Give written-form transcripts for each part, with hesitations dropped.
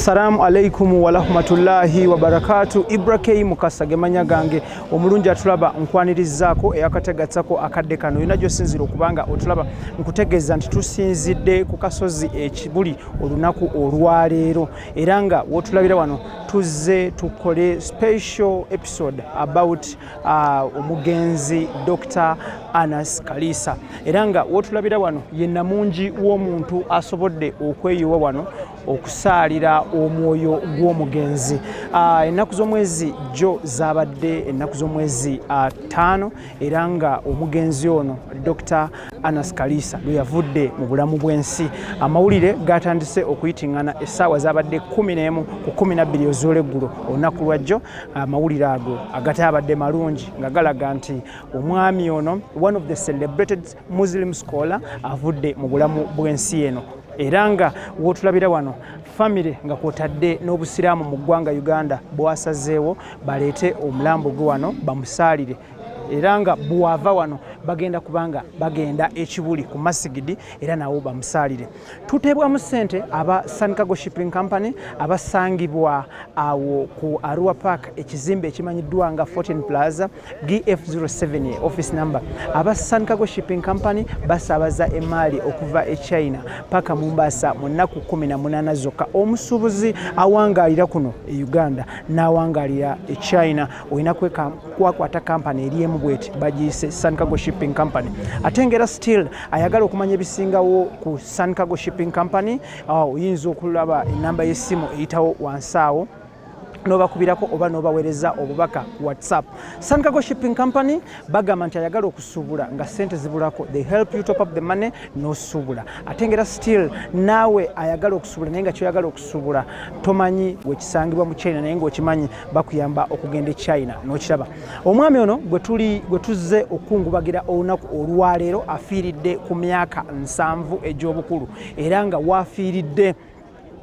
Assalamu alaikum wa rahmatullahi wa barakatuh. Ibrahim Mukasa gemanya gange omulungi atulaba nkwanirizaako eyakategatsako akadde kano ina jo sinziro kubanga otulaba nkutegeza nti tusinzidde ku kasozi ekibuli olunaku olwaleero era nga wotulabira wano tuzze tukole special episode about omugenzi Dr. Anas Kalisa era nga wotulabira wano ye namungi w'omuntu asobodde okweyiwa wano okusaalira omwoyo gw'omugenzi. Ennaku z'omwezi jo zabadde ennaku z'omwezi 5 era nga omugenzi ono Dr. Anas Kalisa lwe yavudde mu bulamu bw'ensi. Amawulire gatandise okuyitingana essaawa zabadde 11 ku 12 ez'olweggulo olunaku lwajjo. Amawulire ago agatabadde malungi nga galaga nti omwami ono one of the celebrated Muslim scholar avudde mu bulamu bw'ensi eno. Era nga wotulabira wano family nga kwotadde n'obusiraamu mu ggwanga Uganda bwasazeewo baleete omulambo gwe wano bamusaalire era nga bwava wano bagenda kubanga bagenda ekibuli ku masigidi era nawo bamusaalire. Tuteebwamu ssente aba Sun Cargo Shipping Company abasangibwa awo ku Arua Park ekizimbe ekimanyiddwa nga Fortune Plaza GF07 office number. Aba Sun Cargo Shipping Company basaabaza emaali okuva e China paka Mombasa mu nnaku 18 zokka. Omusuubuzi awangaalira kuno e Uganda n'awangaalira e China olina kwakwata kampani eriemu bweti bagiyise Sun Cargo Shipping Company. Atengera still ayagala okumanya ebisingawo ku Sun Cargo Shipping Company oyinza okulaba enamba y'essimu eyitawo wansaawo n'obakubirako oba n'obaweereza obubaka WhatsApp. Sun Cargo Shipping Company bagamba nti ayagala okusuubula nga ssente zibulako. They help you top up the money n'osuubula. Atengera still naawe ayagala okusuubula naye nga kyoyagala okusuubula tomanyi wekisangibwa mu China naye ng'okimanyi bakuyamba okugenda e China n'okiraba. Omwami ono gwe tuzze okungubagira olunaku olwaleero afiiridde ku myaka 7 egy'obukulu era nga waafiiridde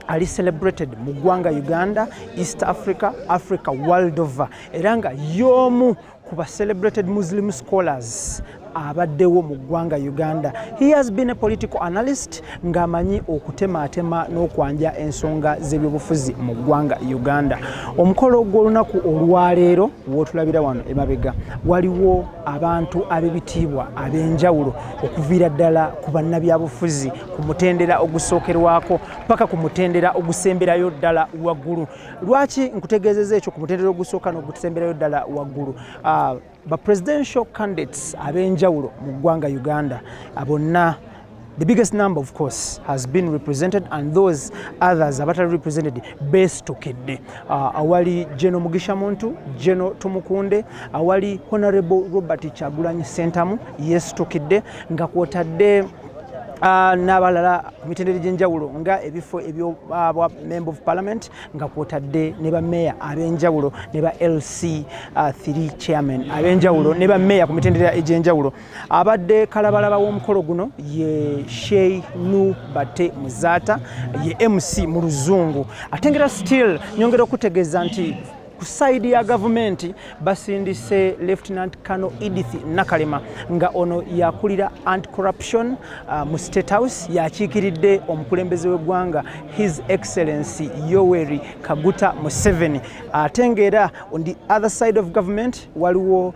ali celebrated mu ggwanga Uganda, East Africa, Africa world over era nga y'omu ku ba celebrated Muslim scholars abaddewo mu ggwanga Uganda. He has been a political analyst ng'amanyi okutematema n'okwanja ensonga z'ebyobufuzi mu ggwanga Uganda. Omukolo gw'olunaku olwaleero wotulabira wano emabega waliwo abantu ab'ebitiibwa ab'enjawulo okuviira ddala ku bannabyabufuzi ku mutendera ogusookerwako paka ku mutendera ogusemberayo ddala waggulu. Lwaki nkutegeezeza ekyo ku mutendera ogusooka n'ogusemberayo ddala waggulu? Ba presidential candidates ab'enjawulo mu ggwanga Uganda abonna the biggest number of course has been represented and those others abatali represented beestokedde. Awali General Mugisha Muntu, General Tumukunde, awali Honorable Robert Kyagulanyi Ssentamu yeestokedde nga kwotadde n'abalala ku mitendera egy'enjawulo nga ebifo ebyobwa Member of Parliament nga kwotadde ne bammeeya ab'enjawulo ne ba LC3 chairman ab'enjawulo ne bammeeya ku mitendera egy'enjawulo. Abadde kalabalaba w'omukolo guno ye Sheikh Nu Bate Muzata ye MC mu Luzungu. Atengera still nyongera okutegeeza nti ku side ya government basindise Lieutenant Colonel Edith Nakalema nga ono yakulira anti-corruption mu State House yakiikiridde omukulembeze w'eggwanga His Excellency Yoweri Kaguta Museveni. Atengera on the other side of government waliwo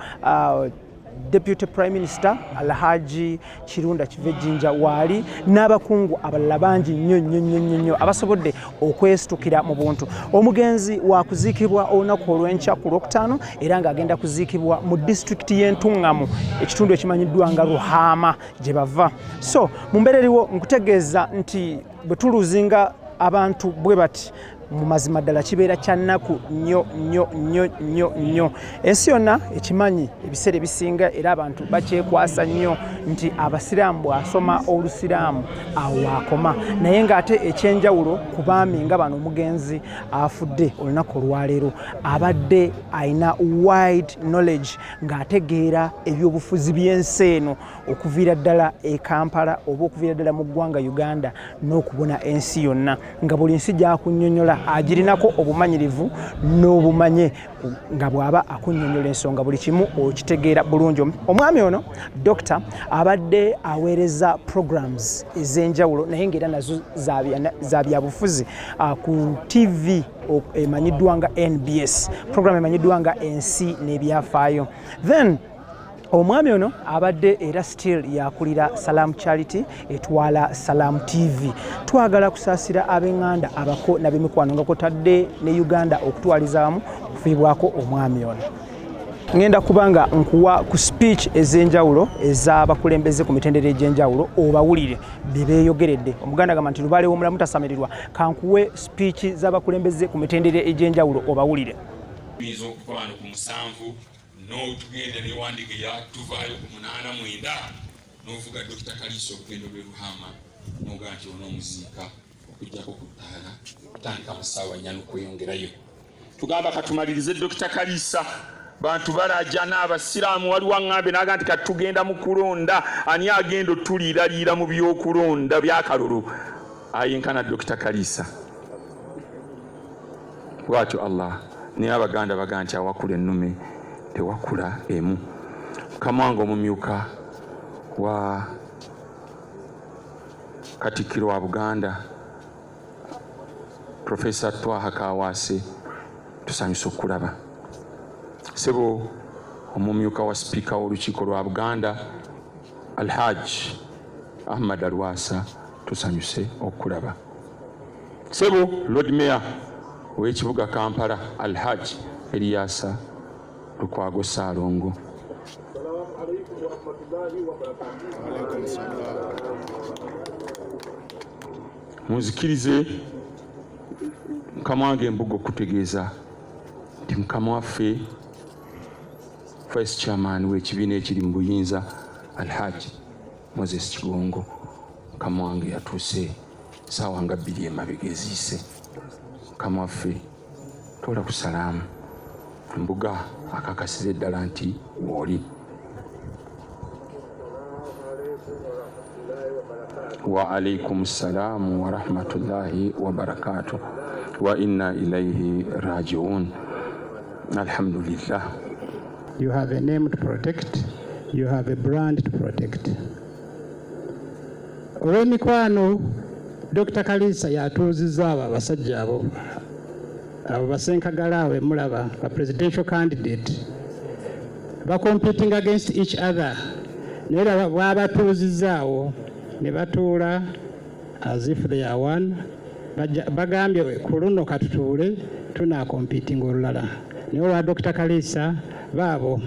Deputy Prime Minister Alhaji Kirunda Kivejjinja waali n'abakungu abalala bangi nnyo abasobodde okwesitukira mu buntu. Omugenzi wa kuziikibwa olunaku olw'enkya ku Lwokutaano era ng'agenda kuziikibwa mu district y'Entungamu ekitundu ekimanyiddwa nga Ruhama gye bava. So mu mbeera eriwo nkutegeeza nti bwe tuluzinga abantu bwe bati mu mazima ddala kibeera kya nnaku nnyo. Ensi yonna ekimanyi ebiseera ebisinga era abantu bakyekwasa nnyo nti abasiraamu bw'asoma olusiraamu awo akoma naye ng'ate ekyenjawulo ku baami nga bano omugenzi afudde olunaku olwaleero abadde ayina wide knowledge ng'ategeera ebyobufuzi by'ensi eno okuviira ddala e Kampala oba okuviira ddala mu ggwanga Uganda n'okubona ensi yonna nga buli nsi gyakunnyonnyola agirinako obumanyirivu n'obumanye nga bw'aba akunnyonnyola ensonga buli kimu okitegeera bulungi. Omwami ono Dr. abadde aweereza programs ez'enjawulo naye ng'era nazo za byabufuzi ku TV emanyiddwa nga NBS, program emanyiddwa nga Ensi n'Ebyafaayo. Then omwami ono abadde era still yakulira Salam Charity etwala Salam TV. Twagala kusaasira ab'eŋŋanda abako n'ab'emikwano nga kwotadde ne Uganda okutwalizamu okufiibwako omwami ono. Ngenda kubanga nkuwa ku speech ez'enjawulo ez'abakulembeze ku mitendera egy'enjawulo obawulire bye beeyogeredde. Omuganda agamba nti lubaale w'omulamu tasamirirwa. Kankuwe speech z'abakulembeze ku mitendera egy'enjawulo obawulire. Tuyinza okuvaano ku 7 n'otugenda newandiika eyatuvaayo ku 8-9 n'ovuga Dr. Kalisa okugenda lwe Luhama n'ogaa nti onoomuziika okujjako ku ttaala kutandika mu ssaawa 4 n'okweyongerayo. Tugamba katumalirize Dr. Kalisa bantu balajana abasiraamu waliwo aŋŋambe n'aga nti kati tugenda mu kulonda ani agenda otuliiraliira mu by'okulonda byakalulu ayenkana Dr. Kalisa. Bwatyo Allah naye Abaganda baga nti awakula ennume tewakula emu. Mukama wange omumyuka wa Katikkiro wa Buganda Professor Twaha Kawase tusanyusa okulaba. Sebo omumyuka wa Speaker w'olukiiko lwa Buganda Alhaji Ahmad Alwasa tusanyuse okulaba. Sebo Lord Mayor w'ekibuga Kampala Alhaji Eliasa Lukwago Saalongo. Munzikirize Mukama wange embuga okutegeeza nti Mukama waffe Vice Chairman w'ekibiina ekiri mu buyinza Alhaji Moses Kigongo Mukama wange yatuuse ssaawa nga 2 emabega eziise. Mukama waffe tola ku salaamu embuga akakasize ddala nti w'oli. Wa alaikum salamu wa rahmatullahi wa barakatuh wa inna ilayhi raji'un. Alhamdulillah. You have a name to protect, you have a brand to protect. Olw'emikwano Dr. Kalisa yatuuzizza abo abasajja abo basenkagala awe mulaba ba presidential candidate ba competing against each other naye bwabatuuzizzaawo ne batuula as if they are one. Bagambye ku luno katutuule tuna competing olulala naye olwa Dr. Kalisa baabo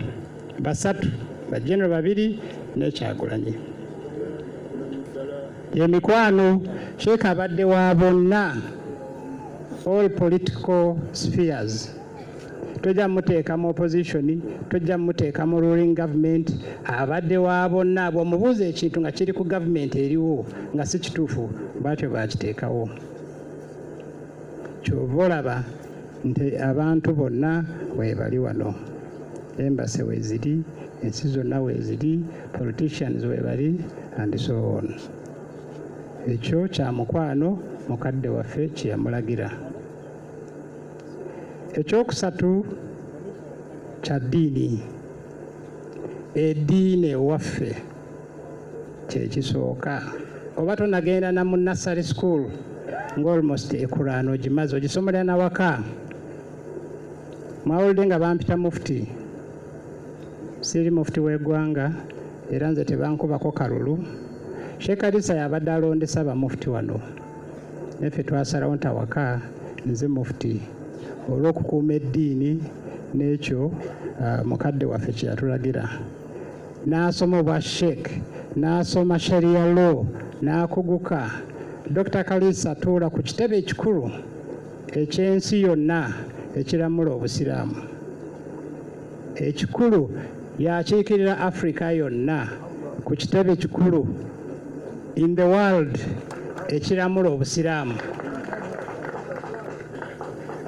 basatu ba general 2 ne Kyagulanyi. Emikwano Sheikh abadde wa bonna all political spheres. Tojja muteeka mu opposition, tojja muteeka mu ruling government, abadde wa bonna bw'omubuuza ekintu nga kiri ku government eriwo nga si kituufu bwatyo bakiteekawo. Kyova olaba nti abantu bonna weebali wano. Embassy weeziri, ensi zonna weeziri, politicians weebali and so on. Ekyo kya mukwano mukadde waffe kye yamulagira. Ekyokusatu kya ddiini. Eddiini ewaffe kye kisooka. Oba tonagenda na mu nursery school ng'almost ekulaano ogimaze ogisomera na waka. Mwawulidde nga bampita mufti. Siri mufti w'eggwanga era nze tebankubako kalulu. Sheikh Kalisa yabadde alondesa bamufti wano. Naffe twasalawo ntawaka nze mufti. Olw'okukuuma eddiini n'ekyo mukadde waffe kye yatulagira. N'asoma obwa Sheikh, n'asoma Sharia law, n'akuguka. Dr. Kalisa atuula ku kitebe ekikulu eky'ensi yonna ekiramula obusiraamu. Ekikulu yakiikirira Africa yonna ku kitebe ekikulu in the world ekiramula obusiraamu.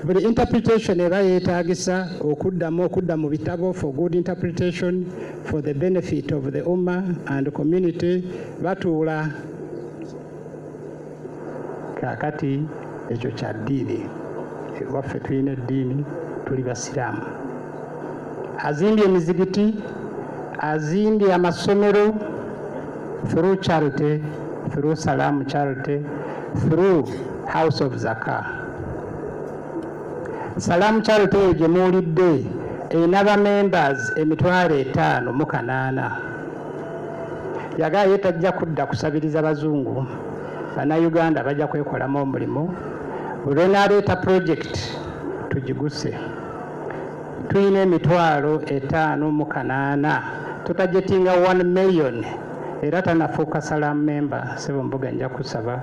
Buli interpretation eba yeetaagisa okudda mu bitabo for good interpretation for the benefit of the ummah and community batuula. Kakati ekyo kya ddiini. waffe tulina eddiini tuli basiraamu. Azimbye emizigiti, azimbye amasomero through charity, through Salam Charity, through House of Zakah. Salam Charity gye muwulidde erina members 5,800. Yagaye tajja kudda kusabiriza bazungu, bannayuganda bajja kwekolamu omulimu. Bwe n'aleeta project tugiguse. Tulina 5,800, tutajetinga 1 million. Era tanafuuka Salam member, Sebo Mbuga nja kusaba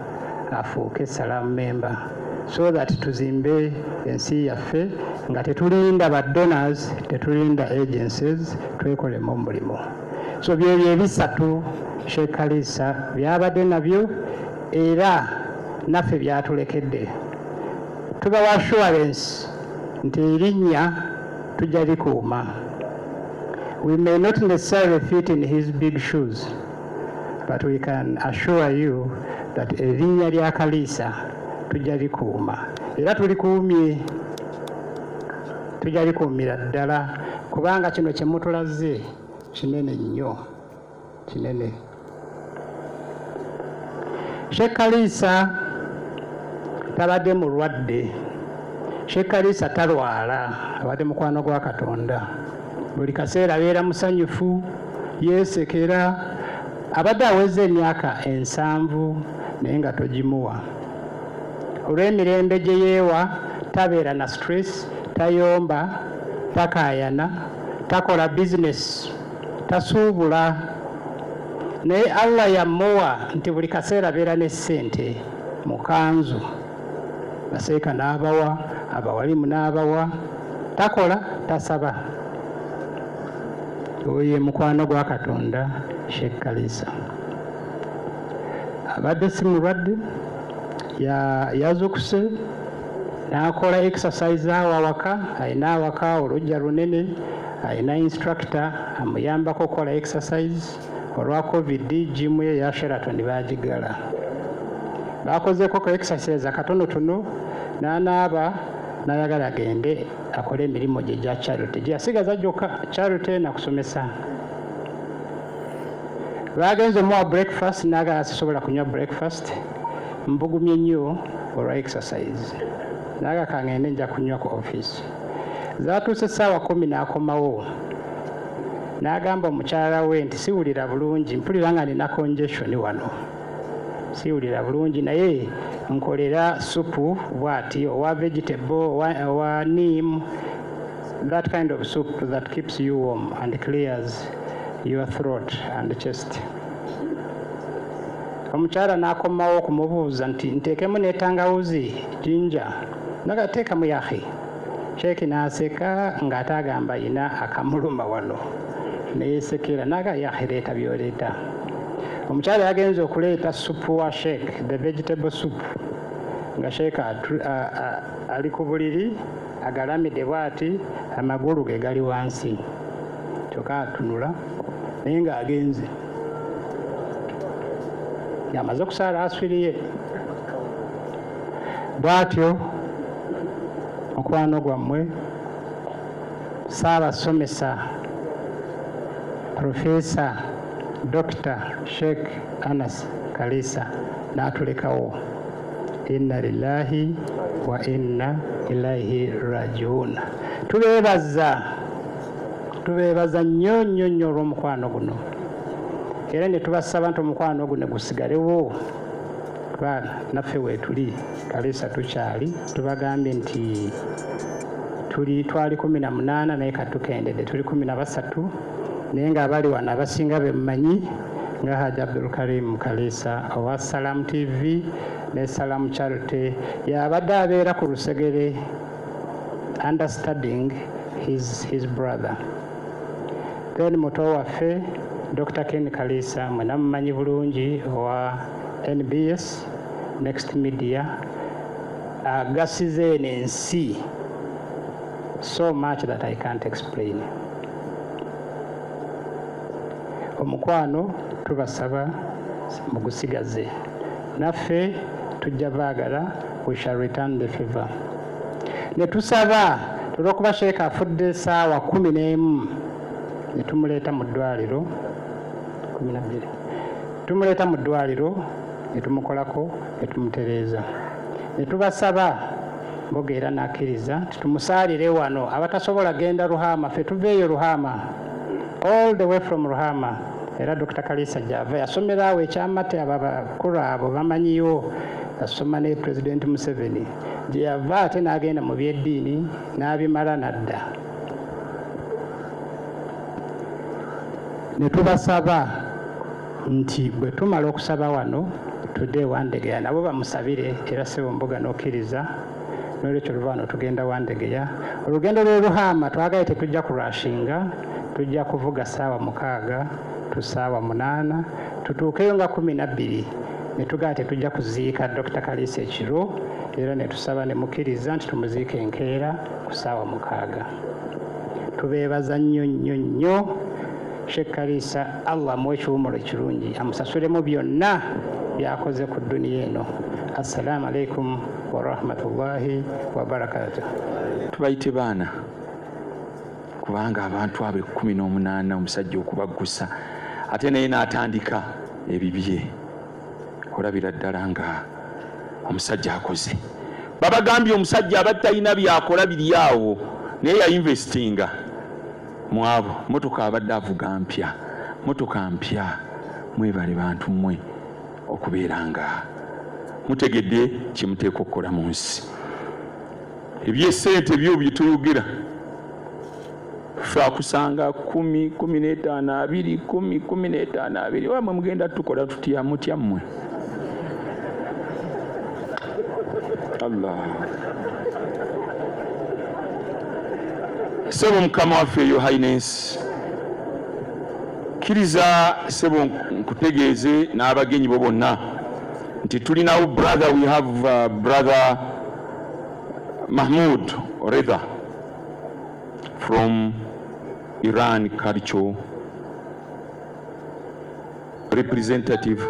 afuuke Salam member, so that tuzimbe ensi yaffe nga tetulinda ba donors, tetulinda agencies, twekolemu omulimu. So byebyo ebisatu Sheikh Kalisa byabadde nabyo era naffe byatulekedde. Tubawa assurance nti erinnya tujja likuuma. We may not necessarily fit in his big shoes, but we can assure you that erinnya lya Kalisa tujja likuuma. Era tulikuumye, tujja likuumira ddala kubanga kino kye mutulaze kinene nnyo, kinene. Sheikh Kalisa tabadde mulwadde. Sheikh Kalisa talwala, abadde mukwano gwa Katonda. Buli kaseera abeera musanyufu, yeesekera. Abadde aweze emyaka 7 naye nga togimuwa. Olw'emirembe gye yeewa tabeera na stress, tayomba, takaayana, takola business, tasuubula. Naye Allah yamuwa nti buli kaseera abeera ne ssente mu kanzu. Baseeka n'abawa, abawalimu n'abawa, takola, tasaba. Oyo mukwano gwa Katonda Sheikh Kalisa. Abadde si mulwadde, yazukuse n'akola exercise awo awaka, alina awaka olujja lunene, alina instructor amuyambako okukola exercise. Olwa COVID jimu ye ya Sheraton baagigala. Bakozeko ko exercise akatonotono n'anaaba n'ayagala agende akole emirimu gye gya charity. Gye yasigaza gyokka charity na kusomesa. Bagenze muwa breakfast n'agala asisobola kunywa breakfast. Mbugumye nnyo olwa exercise. Naga kangende nja kunywa ku office. Zaatuuse essaawa 10 n'akomawo. N'agamba omukyala we nti siwulira bulungi, mpulira nga nina congestion wano. Siwulira bulungi naye nkolera supu bwati owa vegetable owa neem, that kind of soup that keeps you warm and clears your throat and chest. Omukyala n'akomawo okumubuuza nti nteekemu n'etangawuzi jinja. Nagateekamu yahi. Sheikh n'aseka ng'ate agamba yina akamuluma wano. Neyesekera naga yahireeta byoleeta. Omukyala yagenze okuleeta supu wa Sheikh, the vegetable soup. Nga Sheikh ali ku buliri agalamidde bw'ati, amagulu ge gali wansi. Kyokka atunula naye ng'agenze. Yamaze okusaala aswiriye. Bw'atyo mukwano gwammwe Ssaabasomesa Professor Dr. Sheikh Anas Kalisa n'atulekawo. Inna lillahi wa inna ilaihi rajiun. Tubeebaza nnyo nnyo nnyo olw'omukwano guno. Era ne tubasaba nti omukwano guno gusigalewo. Naffe weetuli Kalisa tukyali. Tubagambye nti twali 18 naye katukendedde tuli 13. Naye ng'abali wano abasinga bemumanyi nga Haji Abdul Karim Kalisa owa Salam TV ne Salam Charity. Yabadde abeera ku Lusegere understudying his brother. Then muto waffe Dr. Ken Kalisa mwena mumanyi bulungi owa NBS Next Media agasize n'ensi so much that I can't explain. Omukwano tubasaba mugusigaze. Naffe tujja baagala, we shall return the favor. ne tusaba olw'okuba sheeka afudde essaawa 11 ne tumuleeta mu ddwaliro 12 tumuleeta mu ddwaliro ne tumukolako ne tumutereeza ne tubasaba Mboga era n'akkiriza tumusaalire wano abatasobola genda Ruhama ffe tuveeyo Ruhama all the way from Ruhama era Dr. Kalisa Java yasomera awo ekyamate abakulu abo bamanyiyo asoma ne President Museveni gye yava ate n'agenda mu byeddiini n'abimala nadda ne tubasaba nti bwe tumala okusaba wano tudde Wandegeya nabo bamusabire era Ssebo Mboga n'okkiriza n'olwekyo luvaano tugenda Wandegeya olugendo lwe Ruhama twagaye tetujja kurashinga tujja kuvuga ssaawa 6 tusaawa 8 tutuukeyo nga 12 ne tugaa tetujja kuziika Dr. Kalisa ekiro era ne tusaba ne mukkiriza nti tumuziika enkeera ku ssaawa 6 tubeebaza nnyo Sheikh Kalisa Allah muwe ekiwummulo ekirungi amusasulemu byonna byakoze ku dduniya eno. Assalamu alaikum wa rahmatullahi wa barakatuh. Tubayite baana kubanga abantu abe 18 omusajja okubaggusa ate naye n'atandika ebibye olabira ddala nga omusajja akoze babagambye omusajja abatalina byakola biri awo naye yainvestinga mwabo motoka abadde avuga mpya motoka mpya mwebale bantu mmwe okubeera nga mutegedde kyemuteeka okukola mu nsi ebyesente byo byetuyogera fakusanga 10, 15, 20, 10, 15, 20 wamwe mugenda tukola tutya mutya mmwe Allah Ssebo Mukama waffe Your Highness kiriza Ssebo nkutegeeze n'abagenyi bo bonna nti tulinawo brother we have brother Mahmoud Reza from Iran culture representative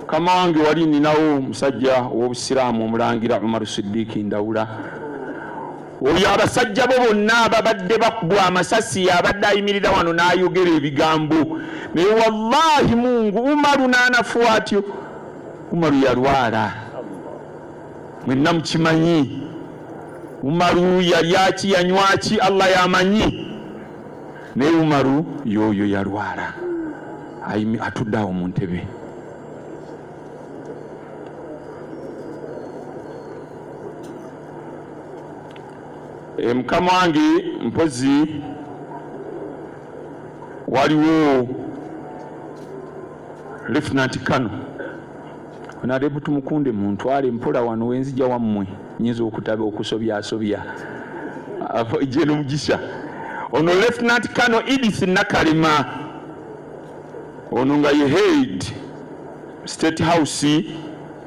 kama wange wali ninawo musajja w'obusiraamu omulangira Umar Siddiq Ndawula oyo abasajja bo bonna babadde bakubwa amasasi abadde ayimirira wano n'ayogera ebigambo naye wallahi Mungu Umaru n'anafuwa atyo Umaru yalwala mwenna mukimanyi Umaru yali aki yanywaki Allah yamanyi naye Umaru yoyo yalwala atudde awo mu ntebe Mukama wange mpozi waliwo Lieutenant Kano onarebu tumukunde muntu ale mpola wano wenzija wammwe nyinza okutaba okusobya jeno mugisha ono Lieutenant Kano Edith Nakalema ono nga ye head State House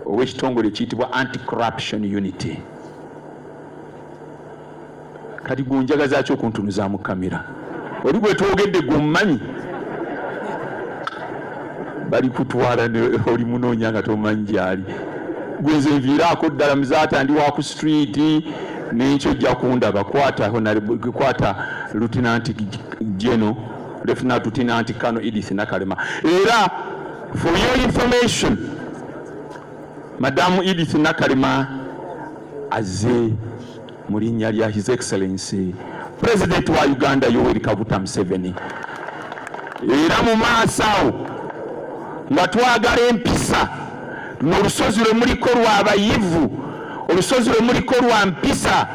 ow'ekitongole ekiyitibwa Anti-Corruption Unity kati gunjagaza kyo kuntunuza mu kamera oli gwe twogedde gummanyi bali kutwala oli munoonya nga tomanyi gyali gwenze nviiraako ddala muzaata ndi wa ku street n'ekyo jja kundaba kwata Lieutenant General Lieutenant Kano Edith Nakalema era for your information Madam Edith Nakalema azze mu linnya lya His Excellency President wa Uganda Yoweri Kaguta Museveni era mu maaso nga twagala empisa n'olusozi lwe muliko lw'abayivu olusozi lwe muliko lwa mpisa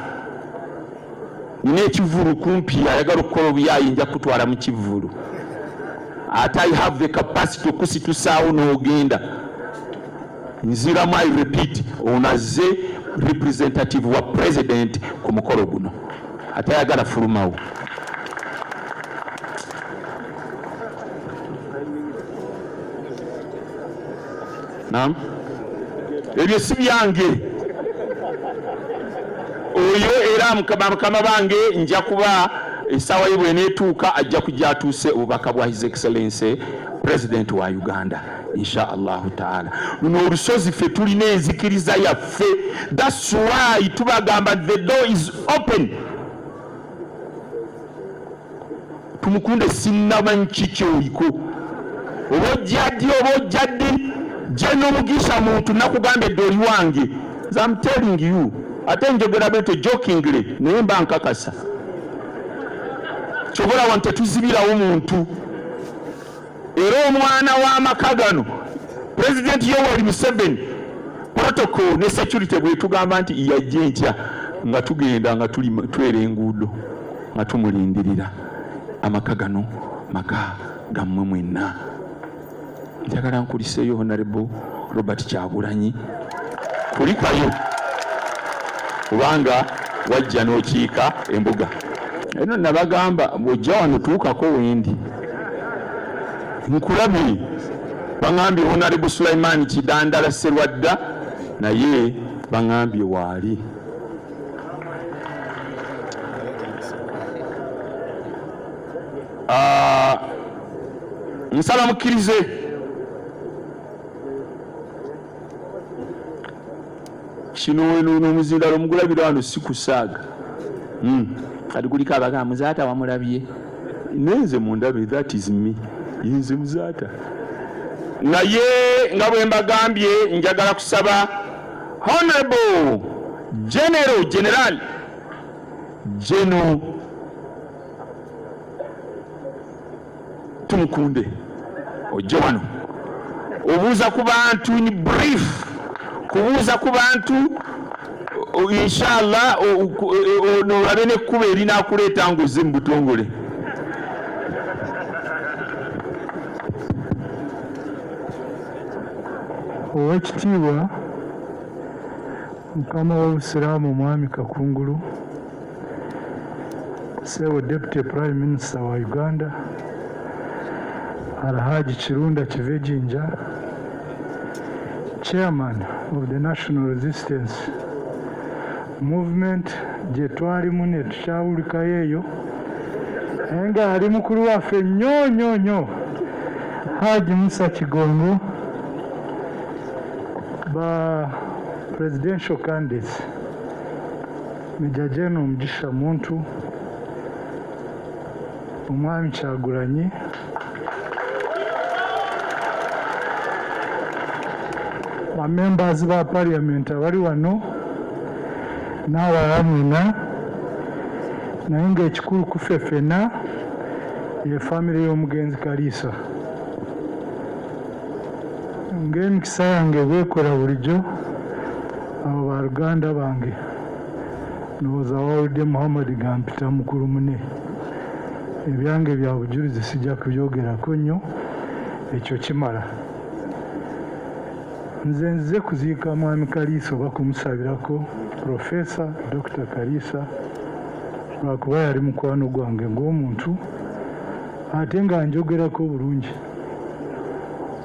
n'ekivulu kumpi ayagala okukola obuyayinja kutwala mu kivulu ate I have the capacity okusitusawo n'ogenda nziramu I repeat onaze representative wa president ku mukolo guno ate ayagala fulumawo Naam ebyo si byange oyo era mukama bange nja kuba essaawa ye bw'eneetuuka ajja kujja atuuse obubaka bwa His Excellency President wa Uganda insha allahu taala. Luno olusozi ffe tulina enzikiriza yaffe. That's why tubagamba the door is open. Tumukunde sinnamanyi kikyoliko oba ojjadde oba ojjadde gye n'omugisha muntu nakugambedde oli wange. I'm telling you, ate njogera bwete jokingly naye mba nkakasa. Kyobola wante tuzibirawo muntu. Era omwana w'amaka gano President Yoweri Museveni protocol ne security bwe tugamba nti yajje ntya nga tugenda nga twera enguudo nga tumulindirira. Amaka gano maka gammwe mwenna. Njagala nkuliseeyo Honorable Robert Kyagulanyi kulikayo kubanga wajja n'okiika embuga. Eno nabagamba bw'ojja wano tuukako wendi nkulabe. Bangambye Honorable Sulaiman Kidandala Serwadda naye bangambye waali. Nsala mukkirize kino n'omuzindalo omugulabira wano si kusaaga. Kati kuliko abagamba muzaata wamulabye. Nenze mundabe, that is me. Yinze muzaata. Naye nga bwe mbagambye njagala kusaba Honorable General Tumukunde ojje wano obuuza ku bantu in brief, kubuuza ku bantu inshallah olabe n'ekkuba erinaakuleeta nguzi mu butongole. Oweekitiibwa Mukama w'Obusiraamu Mwami Kakungulu, Ssebo Deputy Prime Minister wa Uganda Alhaji Kirunda Kivejinja, Chairman of the National Resistance Movement, gye twalimu ne tukyawulikayo eyo nga ali mukulu waffe nnyo Haji Musa Kigongo, ba presidential candidates Major General Mugisha Muntu, Omwami Kyagulanyi, members ba parliament abali wano n'abalala mwena, naye ng'ekikulu ku ffe ffenna ye famire y'omugenzi Kaliisa. Ng'emikisa yange bwekola bulijjo abo baluganda bange ndowooza wawulidde Muhammad Gampita mukulu mune. Ebyange bya bujulizi sijja kubyogerako nnyo, ekyo kimala. Nze nzize kuziika Mwami Kaliisa oba kumusabirako Professor Dr. Kaliisa lwakuba yali mukwano gwange ng'omuntu ate nga njogerako bulungi.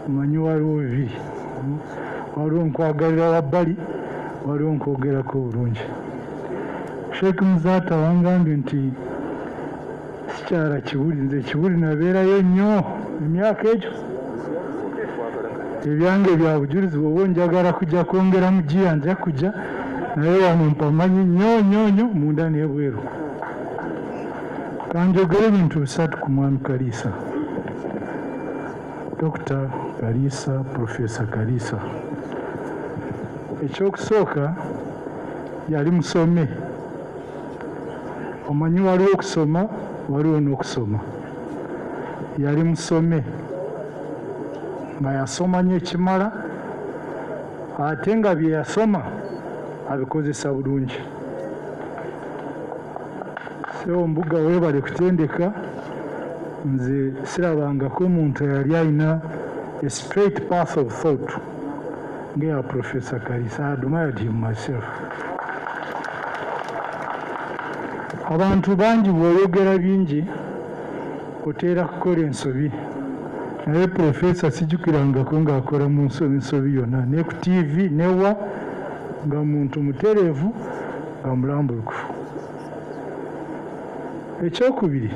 Manyi waliwo bibiri, waliwo nkwagalira wabbali, waliwo nkwogerako bulungi. Sheikh Muzaata wangambye nti sikyala Kibuli, nze Kibuli nabeerayo nnyo emyaka egyo. Ebyange bya bujulizi bw'oba njagala kujja kwongeramu giya nja kujja, naye wano mpamanyi nnyo munda n'ebweru. Kanjogere ebintu bisatu ku Mwami Kaliisa. Dr. Kaliisa, Professor Kaliisa. Ekyokusooka yali musome. Omanyi waliwo okusoma, waliwo n'okusoma. Yali musome nga yasoma nnyo ekimala, ate nga bye yasoma abikozesa bulungi. Ssebo Mbuga weebale kutendeka, nze sirabangako omuntu eyali alina a straight path of thought ngeya Professor Kaliisa. I admired him myself. Abantu bangi bw'oyogera bingi oteera kukola ensobi, naye Professor sijjukirangako ng'akola mu nsobi yonna, ne ku TV newa nga muntu mutereevu nga mulambulukufu. Ekyokubiri,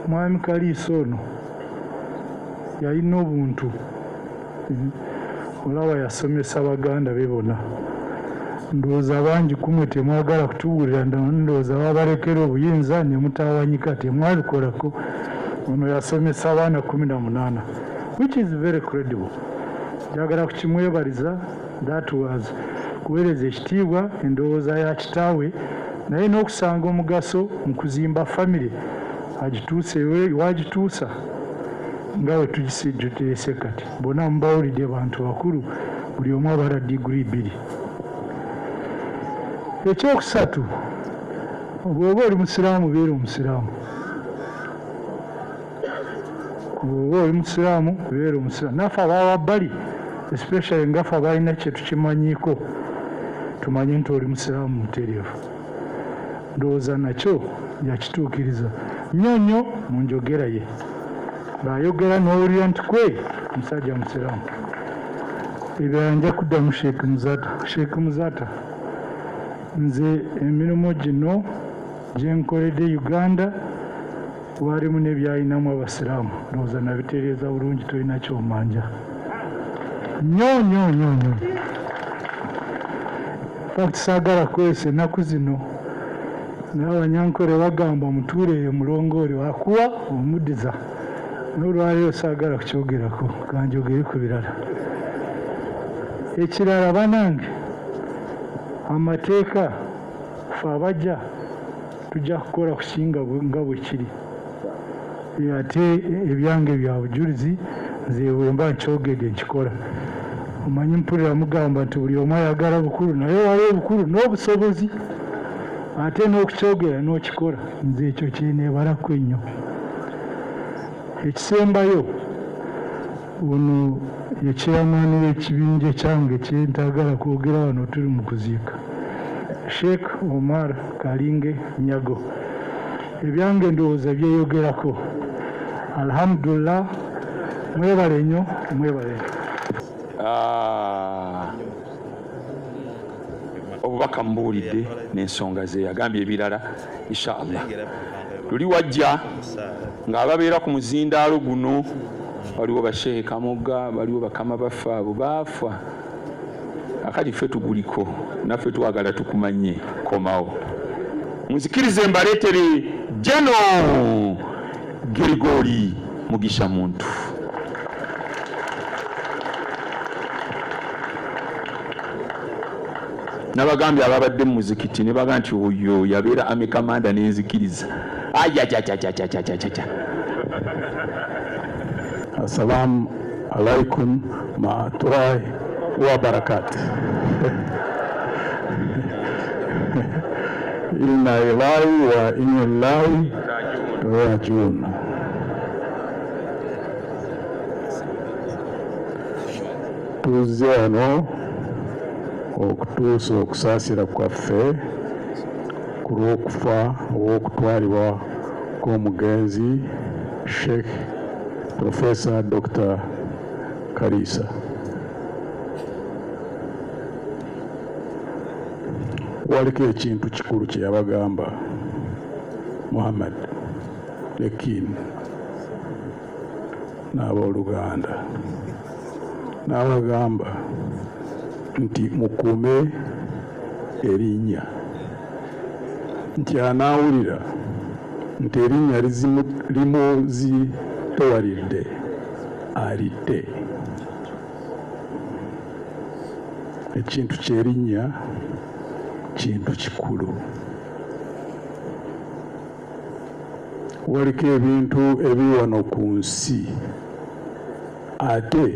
Mwami Kaliisa ono yalina obuntu olaba yasomesa baganda be bonna ndowooza bangi kumwe temwagala kutuwulira ndowooza babalekera obuyinza ne mutawanyika temwabikolako ono yasomesa abaana 18 which is very credible njagala kukimwebaliza that was kuweereza ekitiibwa endowooza ya kitaawe naye n'okusanga omugaso mu kuzimba famire agituuse wagituusa nga we tugiseese kati bonna mubawulidde bantu bakulu buli omu abala diguri 2 ekyokusatu bw'oba oli musiraamu beera omusiraamu bw'oba oli musiraamu beera omusiraamu naffe abawabbali especially ngaffe abalina kyetukimanyiiko tumanyi nti oli musiraamu mutereevu ndowooza nakyo yakituukiriza nnyo nnyo mu njogera ye ng'ayogera n'owulira nti kwe musajja musiraamu ebirala nja kuddamu sheekh muzata nze emirimu gino gye nkoledde Uganda walimu n'ebyalinamu abasiraamu ndowooza nabitereeza bulungi tolina kyomanja nnyo nnyo nnyo nnyo fakti saagala kwesa ennaku zino naye abanyankole bagamba mutuuleeyo mulongoole wakuwa omuddiza n'olwaleero saagala kukyogerako kanjogere ku birala ekirala banange amateeka fe abajja tujja kukola kusinga nga bwe kiri ate ebyange bya bujulizi nze bwemba nkyogedde nkikola omanyi mpulira mugamba nti buli omu ayagala bukulu naye wali obukulu n'obusobozi ate n'okukyogera n'okikola nze ekyo kyeneebalako ennyo ekisembayo ono yekyeramaani w'ekibinja kyange kyentagala kwogera wano tuli mu kuziika Sheikh Omar Kalinge Nyago ebyange ndowooza byeyogerako alhamdulillah mwebale nnyo mwebale obubaka mbuulidde n'ensonga ze yagambye ebirala inshallah luli wajja ng'ababeera ku muzindaalo guno waliwo bashehe Kamoga waliwo bakama baffe abo baafa akati ffe tuguliko naffe twagala tukumanye komawo muzikirize mbaleetere Jeno Gerigori Mugisha Muntu nabagambye ababadde mu muzikiti ne baga nti oyo yabeera amekamanda n'enzikiriza Assalamu alaikum ma'atullahi wa barakatuh. Inna lillahi wa inna ilaihi rajiun. Tuzze wano okutuusa okusaasira kwaffe ku lw'okufa olw'okutwalibwa kw'omugenzi Sheikh Professor Dr. Kalisa. Waliko ekintu kikulu kye yabagamba Muhammad Lekin n'abooluganda n'abagamba nti mukuume erinnya nti anaawulira nti erinnya limuzitowalidde alidde ekintu kyerinnya kintu kikulu waliko ebintu ebiwano ku nsi ate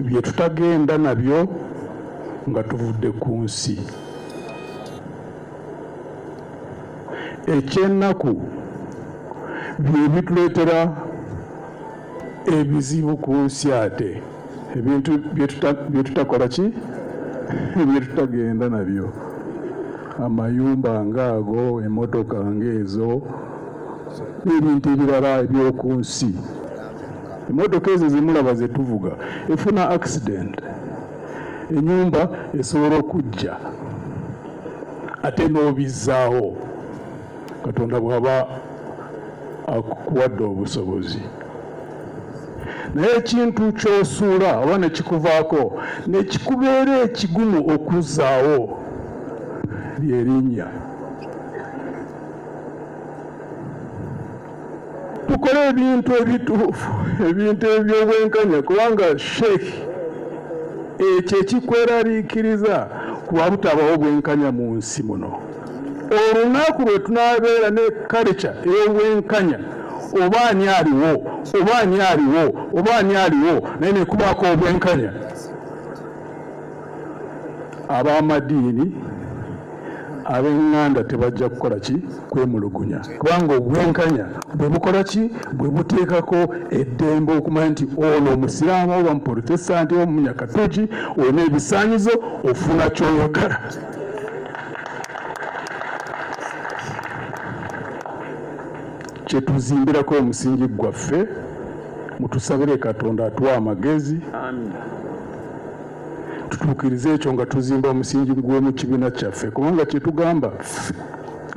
bye tutagenda nabyo nga tuvudde ku nsi ekyennaku bye bituleetera ebizibu ku nsi ate ebintu bye tutakola ki bye tutagenda nabyo amayumba ngaago emmotoka ng'ezo n'ebintu ebirala eby'oku nsi emmotoka ezo zemulaba ze tuvuga efuna accident ennyumba esobola okujja ate n'obizzaawo katonda bw'aba akuwadde obusobozi naye ekintu ky'osuula oba ne kikuvaako ne kikubeera ekigumu okuzzaawo ly'erinnya. Tukole ebintu ebituufu, ebintu eby'obwenkanya, kubanga sheekh ekyo ekikweraliikiriza kuba butabawo bwenkanya mu nsi muno. Olunaku lwe tunaabeera ne kalica ey'obwenkanya, oba ani aliwo naye ne kubaako obwenkanya, ab'amadiini ab'eŋŋanda tebajja kukola ki? Kwemulugunya, kubanga obwenkanya bwe bukola ki? Bwe buteekako eddembe okumanya nti ono omusiraamu oba muprotestanti oba munyakatogi olina ebisaanyizo ofuna ky'oyagala. Kyetuzimbirako omusingi gwaffe, mutusabire Katonda atuwa amagezi. Amen. Tutuukirize ekyo nga tuzimba omusingi gw'omu kibiina kyaffe, kubanga kyetugamba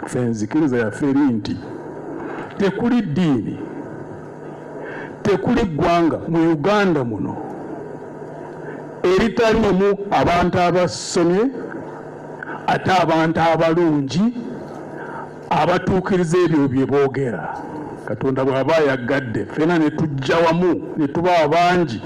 ffe enzikiriza yaffe eri nti tekuli ddiini, tekuli ggwanga mu Uganda muno eritalimu abantu abasomye ate abantu abalungi abatuukiriza ebyo bye boogera. Katonda bw'aba ayagadde ffena ne tujja wamu ne tuba abangi,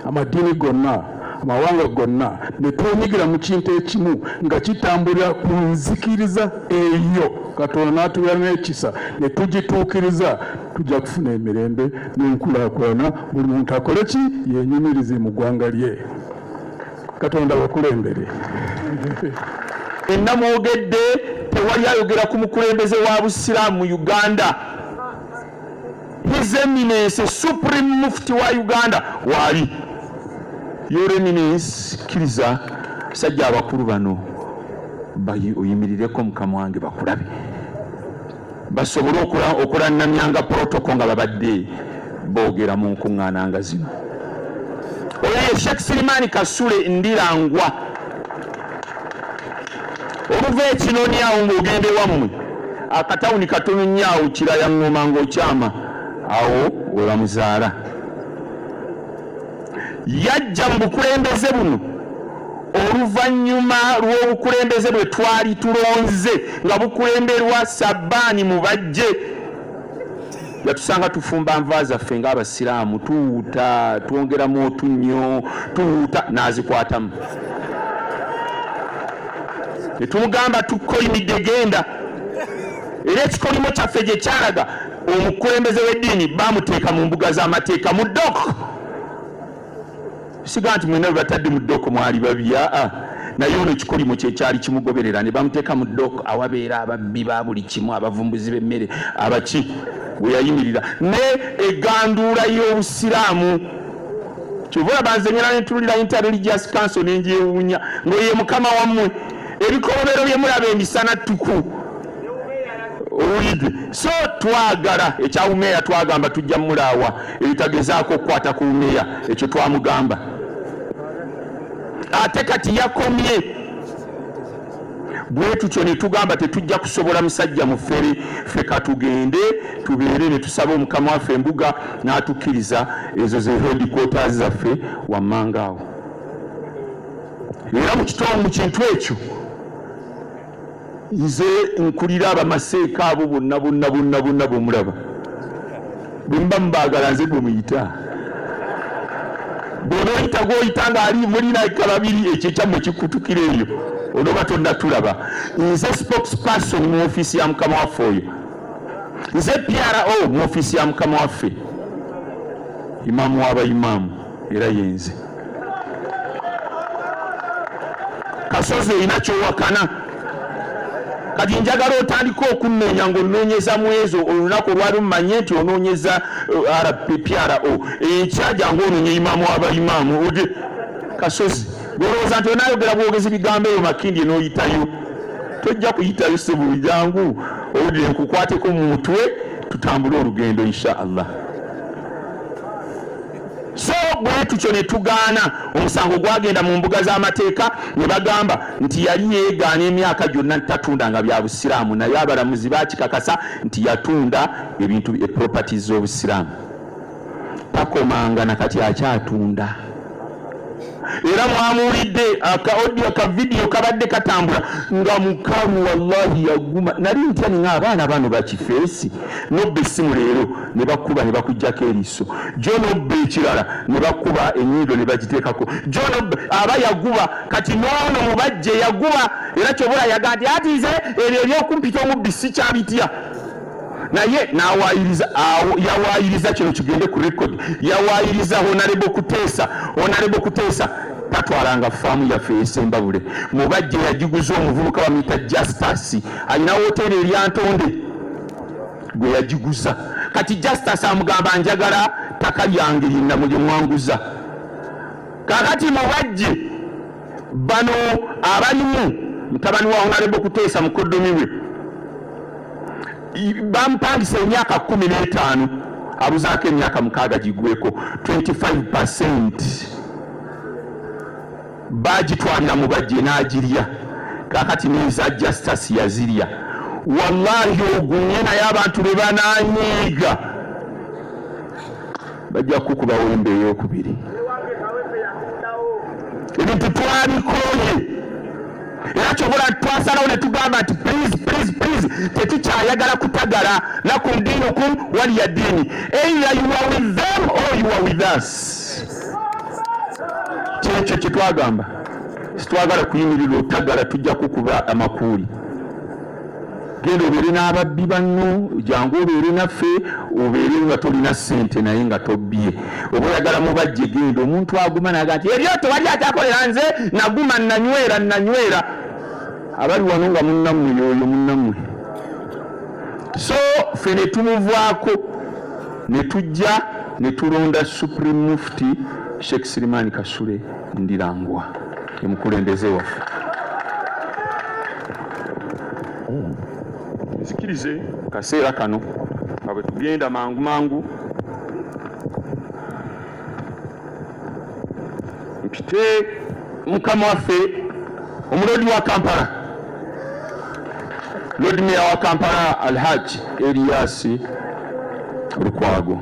amadiini gonna, amawanga gonna, ne twenyigira mu kintu ekimu nga kitambulira ku nzikiriza eyo, Katonda n'atubeera n'ekisa ne tugituukiriza, tujja kufuna emirembe n'enkulaakulana. Buli muntu akole ki? Yenyumirize mu ggwanga lye. Katonda bakulembere. Enna mwogedde tewali ayogera ku mukulembeze wa Busiraamu mu Uganda. His Eminence Supreme Mufti wa Uganda wali. Your Eminence kiriza sajja abakulu bano oyimirireko Mukama wange bakulabe, basobole okulannamyanga protocol nga babadde boogera mu nkuŋŋaana nga zino. Oyo Sheikh Sirimani Kasule Ndirangwa, oluva ekinoni awo ng'ogende wammwe akatawuni katono nnyo awo Kiraya Ngoma ng'okyama awo olamuzaala, yajja mu bukulembeze buno oluvannyuma lw'obukulembeze bwe twali tulonze nga bukulemberwa Sabaani Mubajje. Yatusanga tufumba nva zaffe ng'Abasiraamu, tuwuta, twongeramu otunnyo, tuwuta, n'azikwatamu. Ne tumugamba tukolimidde genda. Era ekikolimo kyaffe gye kyalaga omukulembeze w'eddiini baamuteeka mu mbuga z'amateeka mu ddoko. Siga nti mwena batadde mu ddoko mwali babi, naye ono ekikolimo kye kyali kimugoberera, ne bamuteeka mu ddoko awabeera ababbi ba buli kimu, abavumbuzi b'emmere, abaki, we yayimirira ne eganduula y'Obusiraamu. Kyova banzenyera ne tulira Inter-Religious Council n'enjewuunya ng'oye mukama wammwe, ebikolobero bye mulaba emisana ttuku. So twagala ekyawumeeya twagamba tujja mulaawa ebitagezaako okukwata ku umeeya, ekyo twamugamba. Ate kati yakomye bwe tutyo ne tugamba tetujja kusobola musajja mufere, ffe katugende tubeere ne tusaba Omukama waffe embuga n'atukkiriza ezo ze headquarters zaffe wammanga awo. Era mu kintu ekyo nze nkulira abamaseeka abo bonna bomulaba, bwe mba mubaagala nze gwe muyita. Bw'onoyita gw'oyita ng'ali mulina babiri, ekyo ekyammwe kikutukira eyo, onoba tonna tulaba. Nze spokesperson mu ofiisi ya Mukama waffe oyo, nze PRO mu ofiisi ya Mukama waffe, imaamu w'abayimaamu era yenze. Kasozi erina kyowakana, kati njagala otandika okunnoonya ng'onoonyeza mu ezo olunaku olwali mumanye nti onoonyeza PRO, ekyaja ng'onoonya imaamu w'abayimaamu. Kasozi gwolowooza nti onaayogera bwogezi bigambo eyo makindi n'oyitayo, tojja kuyitayo ssebulu, jangu owulire nkukwateko mu mutwe tutambule olugendo insha Allah. So bwe tutyo ne tugaana, omusango gwagenda mu mbuga z'amateeka ne bagamba nti yali yeegaana emyaka gyonna tatundanga bya Busiraamu, naye abalamuzi bakikakasa nti yatunda ebintu properties z'Obusiraamu. takomanga nakati akyatunda era mwamuwulidde audio ka video kabadde katambula nga mukalu wallahi yaguma nali ntya ninga abaana bano bakifeesi nobbe essimu leero ne bakuba ne bakujjako eriiso jo nobbe ekirala ne bakuba enyindo ne bagiteekako jo nobbe aba yaguba kati noono mubajje yaguba era kyobula yaga nti atize ebyo ebyokumpita omubbi si kyabitya naye yawaayiriza kino kigende ku record yawaayiriza honorable kuteesa tatwalanga faamu yaffe esembabule mubajje yagiguza omuvubuka bamuyita Justice alina woteeri eryantonde gwe yagiguza kati Justice amugamba njagala ttaka lyange linnamu gye mwanguza kakati mubajje bano abalimu mutabani wa honorable kuteesa mukoddomi we bampangisa emyaka 15 abuzaako emyaka 6 gigweko 25% bagitwalira mu bajje n'agirya kakati neza Justice yazirya wallahi ogumye naye abantu be bananyiiga bajja kukubawo embeeyi eyokubiri ebintu twabikoye era kyobula twasalawo ne tugamba nti please tetukyayagala kutagala lakum dinukum waliya dini either you are with them or you are with us kyekyo kyetwagamba situwagala kuyimirira otagala tujja kukuba amakuuli genda obeere n'ababbi banno jangu obeere naffe obeere nga tolina ssente naye nga tobbye oba oyagala mubajje genda omuntu aguma naga nti ebyo tewali akyakolera nze naguma nanywera abali wano nga munnammwe yoyo munnammwe so ffe ne tumuvaako ne tujja ne tulonda Supreme Mufti Sheikh Sirimani Kasule Ndirangwa emukulembeze waffe nzikirize kaseera kano nga bwe tugenda mangu mpite mukama waffe omulodi wa Kampala Lord Mayor wa Kampala Alhaji Elias Lukwago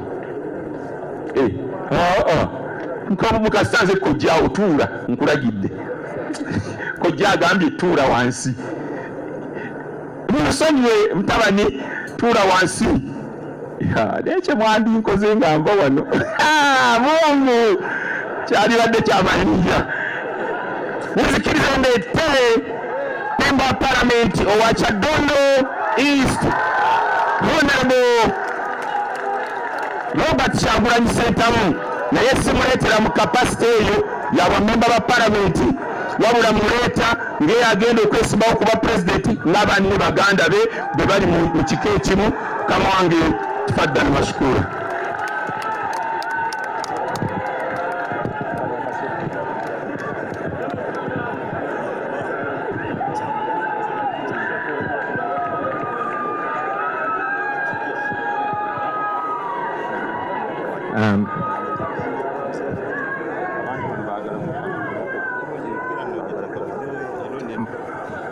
mukama mukasanze kojja otuula nkulagidde kojja agambye tuula wansi musonyiwe mutabani tuula wansi nekye mwandi nkoze nga nva wano mungu kyalibadde kyamaniya muzikirize ndeete member of parliament owa Kyadondo East Honorable Robert Kyagulanyi Ssentamu naye simuleetera mu kapasite eyo yaba member ba parliament wabula muleeta ng'eyagenda okwesimbawo kuba pulezidenti n'abaani ne baganda be bwe bali mu kiko ekimu kama wange tafadhali mashukura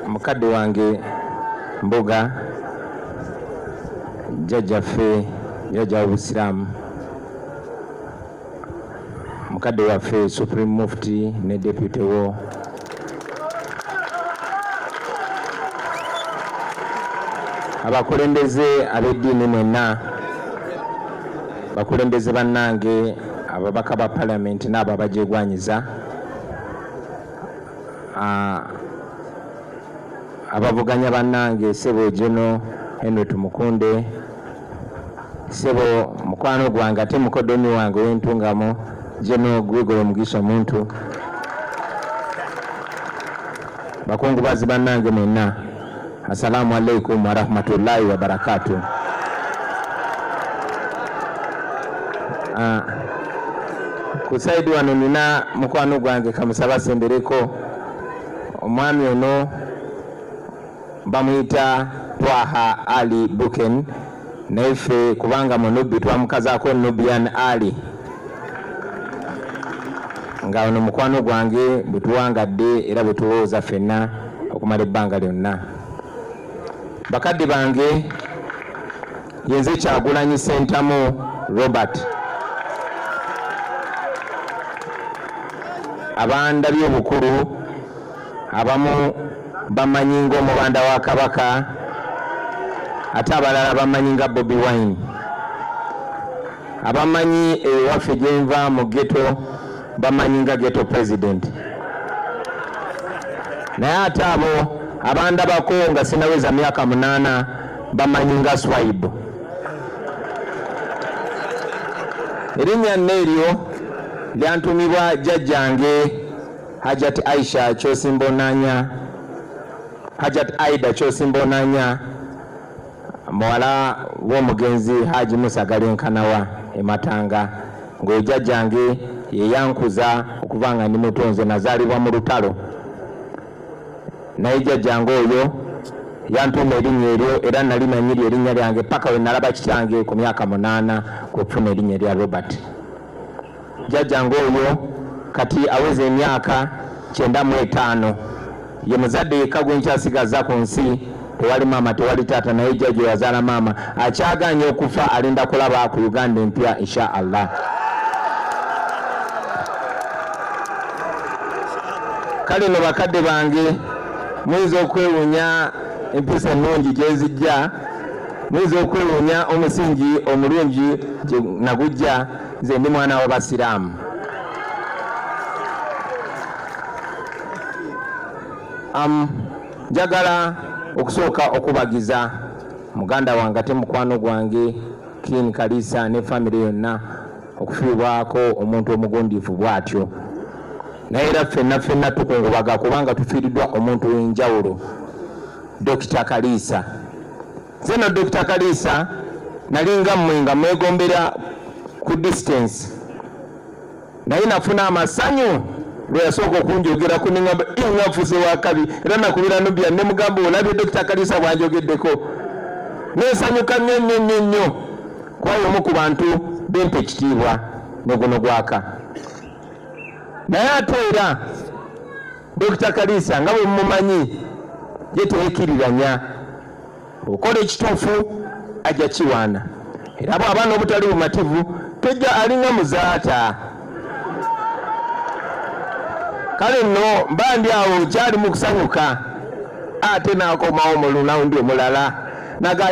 mukadde wange Mbuga jjajjaffe jjajja w'Obusiraamu mukadde waffe Supreme Mufti ne deputy wo abakulembeze ab'eddiini mwenna bakulembeze bannange ababaka ba parliament n'abo abagyegwanyiza abavuganya bannange Ssebo General Henry Tumukunde Ssebo mukwano gwange ate mukoddomi wange w'entungamo General Gregory Mugisha Muntu bakungubazi bannange mwenna assalamu alaikum wa rahmatullahi wa barakatuh. Ku saidi wano nina mukwano gwange Kamusaba Sembereko omwami ono bamuyita Twaha Ali Buken naife kubanga munubi twamukazaako Nubian Ali nga ono mukwano gwange bwetuwangadde era bwetuwooza ffenna okumala ebbanga lyonna. Bakadde bange yenze Kyagulanyi Ssentamu Robert abanda by'obukulu abamu bamanyi ng'omubanda wa Kabaka ate abalala bamanyi nga Bobi Wine abamanyi ewaffe gye nva mu ghetto bamanyi nga ghetto president naye ate abo abandabako nga sinaweza myaka 8 bamanyi nga Swaibu. Erinnya neryo lyantumibwa jjajjange Hajat Aisha Kyosimbonanya, Hajat Aida Kyosimbonanya, muwala w'omugenzi Haji Musa Galenkanawa e Matanga. Ng'oyo jjajjange ye yankuza okuva nga ndi muto, nze nazaalibwa mu lutalo. Naye jjajjange oyo yantuma erinnya eryo era nali manyiri erinnya lyange paka we nalaba kitange ku myaka 8 kufuna erinnya lya Robert. Jjajjange oyo kati aweze emyaka 95 ye muzadde yekka gwe nkyasigaza ku nsi, tewali mama tewali taata, naye jjajja yazaala mama akyaganye okufa alinda kulaba ku Uganda empya insha Allah. Kale no bakadde bange muyinza okwewuunya empisa ennungi gye zijja, muyinza okwewuunya omusingi omulungi gye nagujja, nze ndi mwana w'Abasiraamu. Njagala okusooka okubagiza muganda wange ate mukwano gwange King Kalisa ne family yonna okufiibwako omuntu omugundiivu bw'atyo, naye era ffenna tukungubaga kubanga tufiiriddwa omuntu w'enjawulo, Dr. Kalisa. Zeno Dr. Kalisa nalinga mmwe nga mwegombera ku distance, naye nafuna amasanyu lwe yasooka okunjogera ku nengamba nfuuse wa kabi, era nakubira Nubia ne mugamba olabye Dr. Kalisa bwanjogeddeko, neesanyuka nnyo kwayo omu ku bantu bempa ekitiibwa n'oguno gwaka. Naye ate era Dr. Kalisa nga bwe mumanyi ye teyeekiriranya, okola ekituufu ajja kiwaana, era bw'abaana obutali bumativu tojja alinga muzaata. Kale nno mba ndi awo kyali mu kusanyuka, ate n'akomawo mu lunawundi omulala naga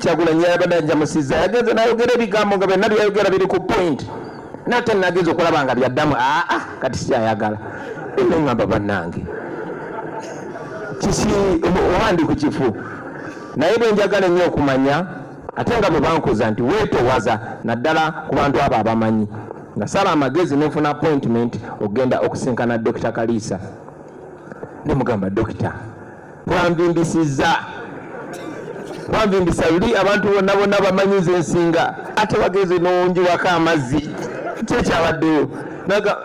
Kyagulanyi yabadde njamusizza, yagenze n'ayogera ebigambo nga byonna byayogera biri ku point, n'ate nagenza okulaba nga byaddamu kati sikyayagala. Eno ngamba bannange kisi owandi ku kifu, naye bwe njagala ennyo okumanya ate nga bwe bankuza nti weetowaza naddala ku bantu abo abamanyi, nga sala amagezi nenfuna appointment ogenda okusinkana Dr. Kalisa. Ne mugamba Dokita wanvimbisa luli abantu bonna bamanyiza ensinga, ate bageze n'onjiwako amazzi kyekyabaddeyo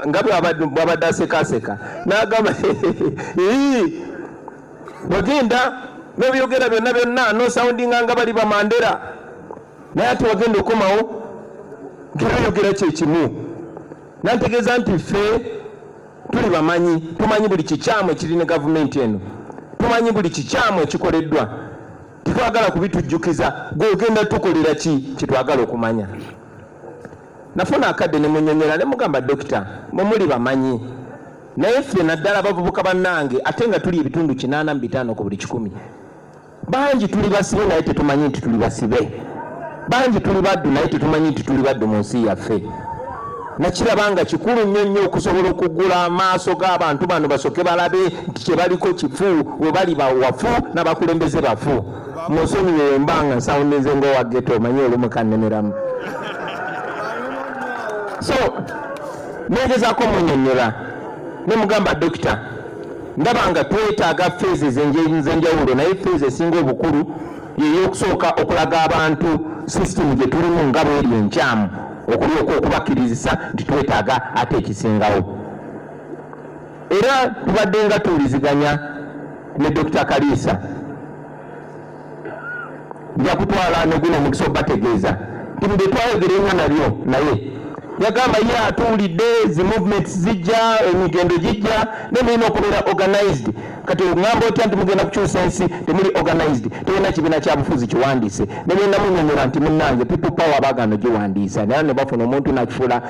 nga bwabadde asekaseka n'agamba wagenda n'obyogera byonna nosawundinga nga bali bamandera, naye ate wagenda okomawo ng'oyogera kyekimu. Nantegeeza nti ffe tuli bamanyi, tumanyi buli kikyamu ekiri ne gavumenti eno, tumanyi buli kikyamu ekikoleddwa, tetwagala kubitujjukiza gw'ogenda tukolera ki kyetwagala okumanya. Nafuna akadde ne munyonyera ne mugamba Dokita mwe muli bamanyi, naye ffe naddala abavubuka bannange ate nga tuli ebitundu 85 ku buli 100, bangi tuli basibe naye tetumanyi nti tuli basibe, bangi tuli baddu naye tetumanyi nti tuli baddu mu nsi yaffe. Nakirabanga kikulu nnyo okusobola okuggula amaaso g'abantu bano basoke balabe nti kyebaliko kifu, bwe bali bawafu n'abakulembeze bafu. Musonyiwe mbanga nsawundinze ng'owa ghetto omanyi olumu kannemeramu. So negezaako munyonnyola ne mugamba Dokita ndaba nga twetaaga phases ez'enjawulo, naye phase esinga obukulu y'eyokusooka okulaga abantu system gye tulimu nga bw'eri enkyamu, okulyoka okubakkiriza nti twetaaga ate ekisingawo. Era tubadde nga tuwuliziganya ne Dr. Kalisa, nja kutwala ne guno omukisa obategeeza nti bwe twayogera enga nabyo naye yagamba ye atuulidde zi movements zijja emigendo gijja nemulina okubeera organized kati ngamba otya nti mugenda kukyusa ensi temuli organized tolina kibiina kya bufuzi kiwandiise nemulina munyonyola nti munnange people power bagano giwandiisa naye ne bafuna omuntu nakifuula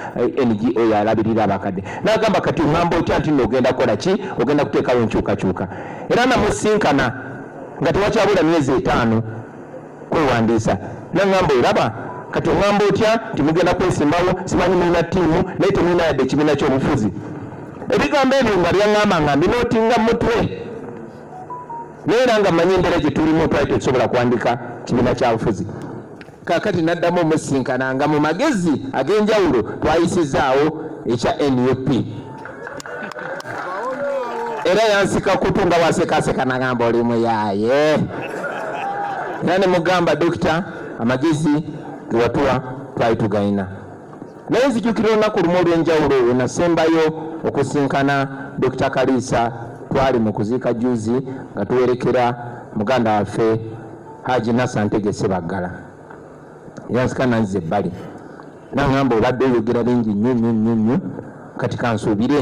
NGO yalabirira abakadde n'agamba kati ngamba otya nti ogenda kukola ki ogenda kuteekawo enkyukakyuka era namusinkana nga tewakyabula myezi 5 kwewandiisa nangamba eraba kati ongamba otya nti mugenda kwesimbawo simanyi mulina ttiimu naye temulina yadde ekibiina ky'obufuzi ebigambo ebyo nga byaŋŋamba nga mbinootinga mutwe naye era nga mmanyi embeera gye tulimu twali tetusobola kuwandika kibiina kya bufuzi kaakati n'addamu omusinkana nga mu magezi ag'enjawulo twayisizaawo ekya NUP era yansika kutunga wasekaseka nagamba oli muyaaye era ne mugamba dokita amagezi gewatuwa twali tugayina naye nzijukira olunaku lumu olw'enjawulo we nasembayo okusinkana dokita Kaliisa twali mu kuziika juzi nga tuwerekera muganda waffe Haji Nasantege Sebaggala yansika nanzize ebbali nangamba obadde oyogera bingi nnyo kati kansuubire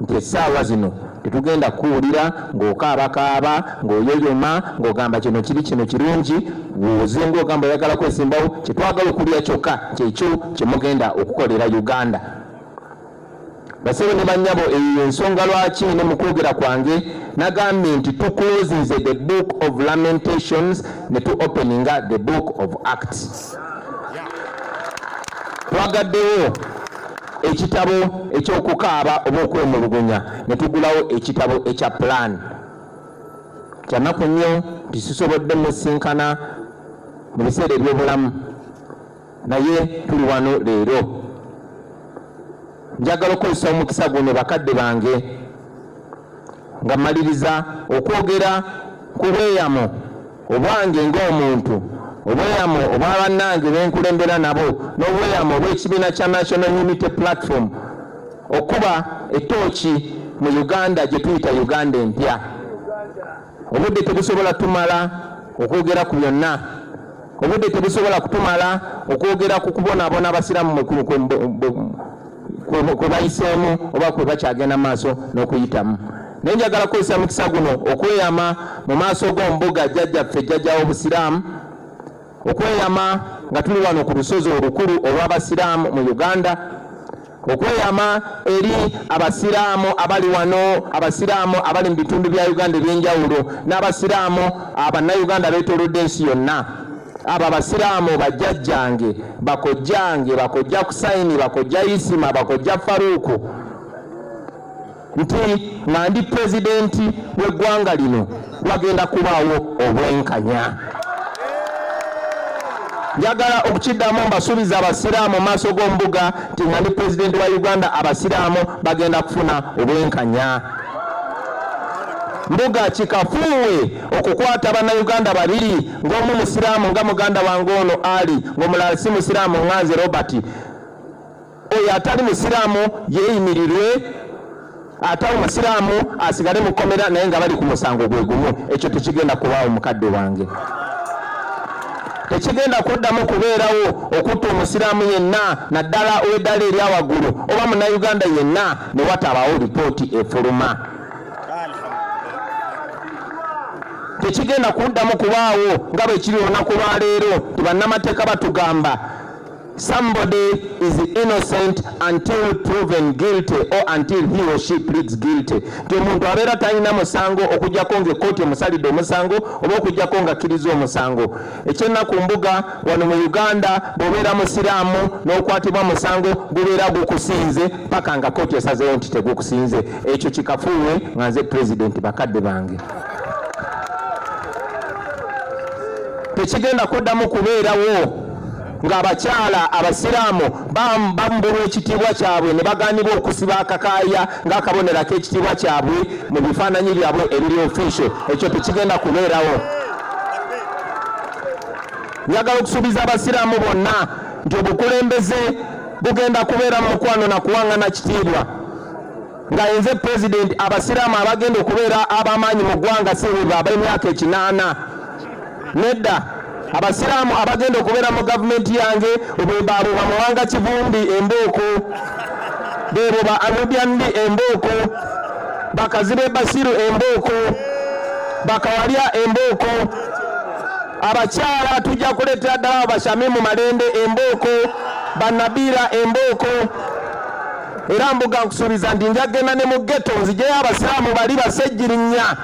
nti essaawa zino tetugenda kuwulira ng'okaabakaaba ng'oyoyoma ng'ogamba kino kirungi wuuze ng'ogamba oyagala kwesimbawo kyetwagala okulya kyokka kyekyo kyemugenda okukolera Uganda basebe ne bannyabo eyo ensonga lwaki ne mu kwogera kwange nagambye nti tuclosinze the book of lamentations ne tu openinga the book of acts twagaddewo ekitabo ekyokukaaba oba okwemulugunya ne tugulawo ekitabo ekya plan kyanaku nnyo tisisobodde musinkana mu biseera ebyobulamu naye tuli wano leero njagala okukozesa omukisa guno bakadde bange nga mmaliriza okwogera ku bweyamo obwange ng'omuntu obweyamo obwa bannange benkulembera nabo n'obweyamo obw'ekibiina kya National Unity Platform okuba ettooki mu Uganda gye tuyita Uganda empya obudde tebusobola tumala okwogera ku byonna obudde tebusobola kutumala okwogera ku kubonaabona abasiraamu kwe bayiseemu oba kwe bakyagenda maaso n'okuyitamu naye njagala kukozesa mukisa guno okweyama mu maaso g'ombuga jjajjaffe jjajja w'obusiraamu okweyama nga tuli wano ku lusozi olukulu olw'abasiraamu mu Uganda okweyama eri abasiraamu abali wano abasiraamu abali mu bitundu bya Uganda ebyenjawulo n'abasiraamu abannayuganda beetoolodde ensi yonna abo abasiraamu bajjajjange bakojjange bakojja Kusaini bakojja Isima bakojja Faruku nti nga ndi pulezidenti w'eggwanga lino wagenda kubaawo obwenkanya njagala okukiddamu mbasuubiza abasiraamu maaso g'ombuga nti nga ndi pulezidenti wa Uganda abasiraamu bagenda kufuna obwenkanya mbuga kikafuuwe okukwata bannayuganda babiri ng'omu musiraamu nga muganda wange ono Ali ng'omulala si musiraamu Nganze Robert oyo atali musiraamu yeeyimirirwe ate omusiraamu asigale mu kkomera naye nga bali ku musango gwe gumu ekyo tekigenda kubaawo mukadde wange tekigenda kuddamu kubeerawo okutta omusiraamu yenna naddala ow'eddala eryawaggulu oba munnayuganda yenna ne watabaawo lipooti efuluma tekigenda kuddamu kubaawo nga bwe kiri olunaku lwaleero nti bannamateeka batugamba somebody is innocent until proven guilty or until he or she pleads guilty nti omuntu abeera talina musango okujjako ng'ekkooti emusalidde omusango oba okujjako ng'akkiriza omusango ekyennaku mbuga wano mu Uganda bw'obeera musiraamu n'okwatibwa musango gubeera gukusinze paka nga kkooti esazeewo nti tegukusinze ekyo kikafuuwe nga nze pulezidenti bakadde bange tekigenda kuddamu kubeerawo ng'abakyala abasiraamu bambulwa ekitiibwa kyabwe ne bagaanibwa okusiba akakaaya ng'akabonero ak'ekitiibwa kyabwe mu bifaananyi byabwe ebiri official ekyo tekigenda kubeerawo njagala okusuubiza abasiraamu bonna nti obukulembeze bugenda kubeera mu mukwano na kuwaŋŋana kitiibwa nga nze pulezidenti abasiraamu abagenda okubeera ab'amaanyi mu ggwanga si bwe baba emyaka 8 nedda abasiraamu abagenda okubeera mu gavumenti yange abo bamawanga Kivumbi Embooko, bebo ba Anubiandi Embooko, bakazibe Basiru Embooko, bakawalya Embooko, abakyala tujja kuleetera ddala abashamimu Malende Embooko, Banabira Embooko. Era mbuga nkusuubiza nti njagenda ne mu ghetto nzijeyo abasiraamu bali basejjirinya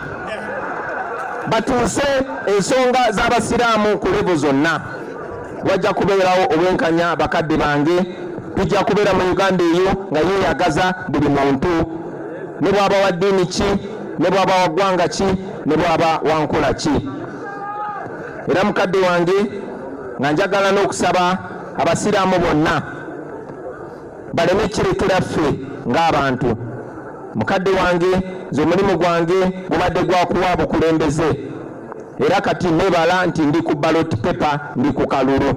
batuuse ensonga z'abasiraamu ku levo zonna. Wajja kubeerawo obwenkanya bakadde bange, tujja kubeera mu Uganda eyo nga yeeyagaza buli muntu, ne bwaba wa ddiini ki, ne bwaba wa ggwanga ki, ne bwaba wa nkola ki. Era mukadde wange nga njagala n'okusaba abasiraamu bonna baleme kirekera ffe ng'abantu. Mukadde wange nze omulimu gwange gubadde gwa kuwa bukulembeze, era kati nebala nti ndi ku ballot paper, ndi ku kalulu.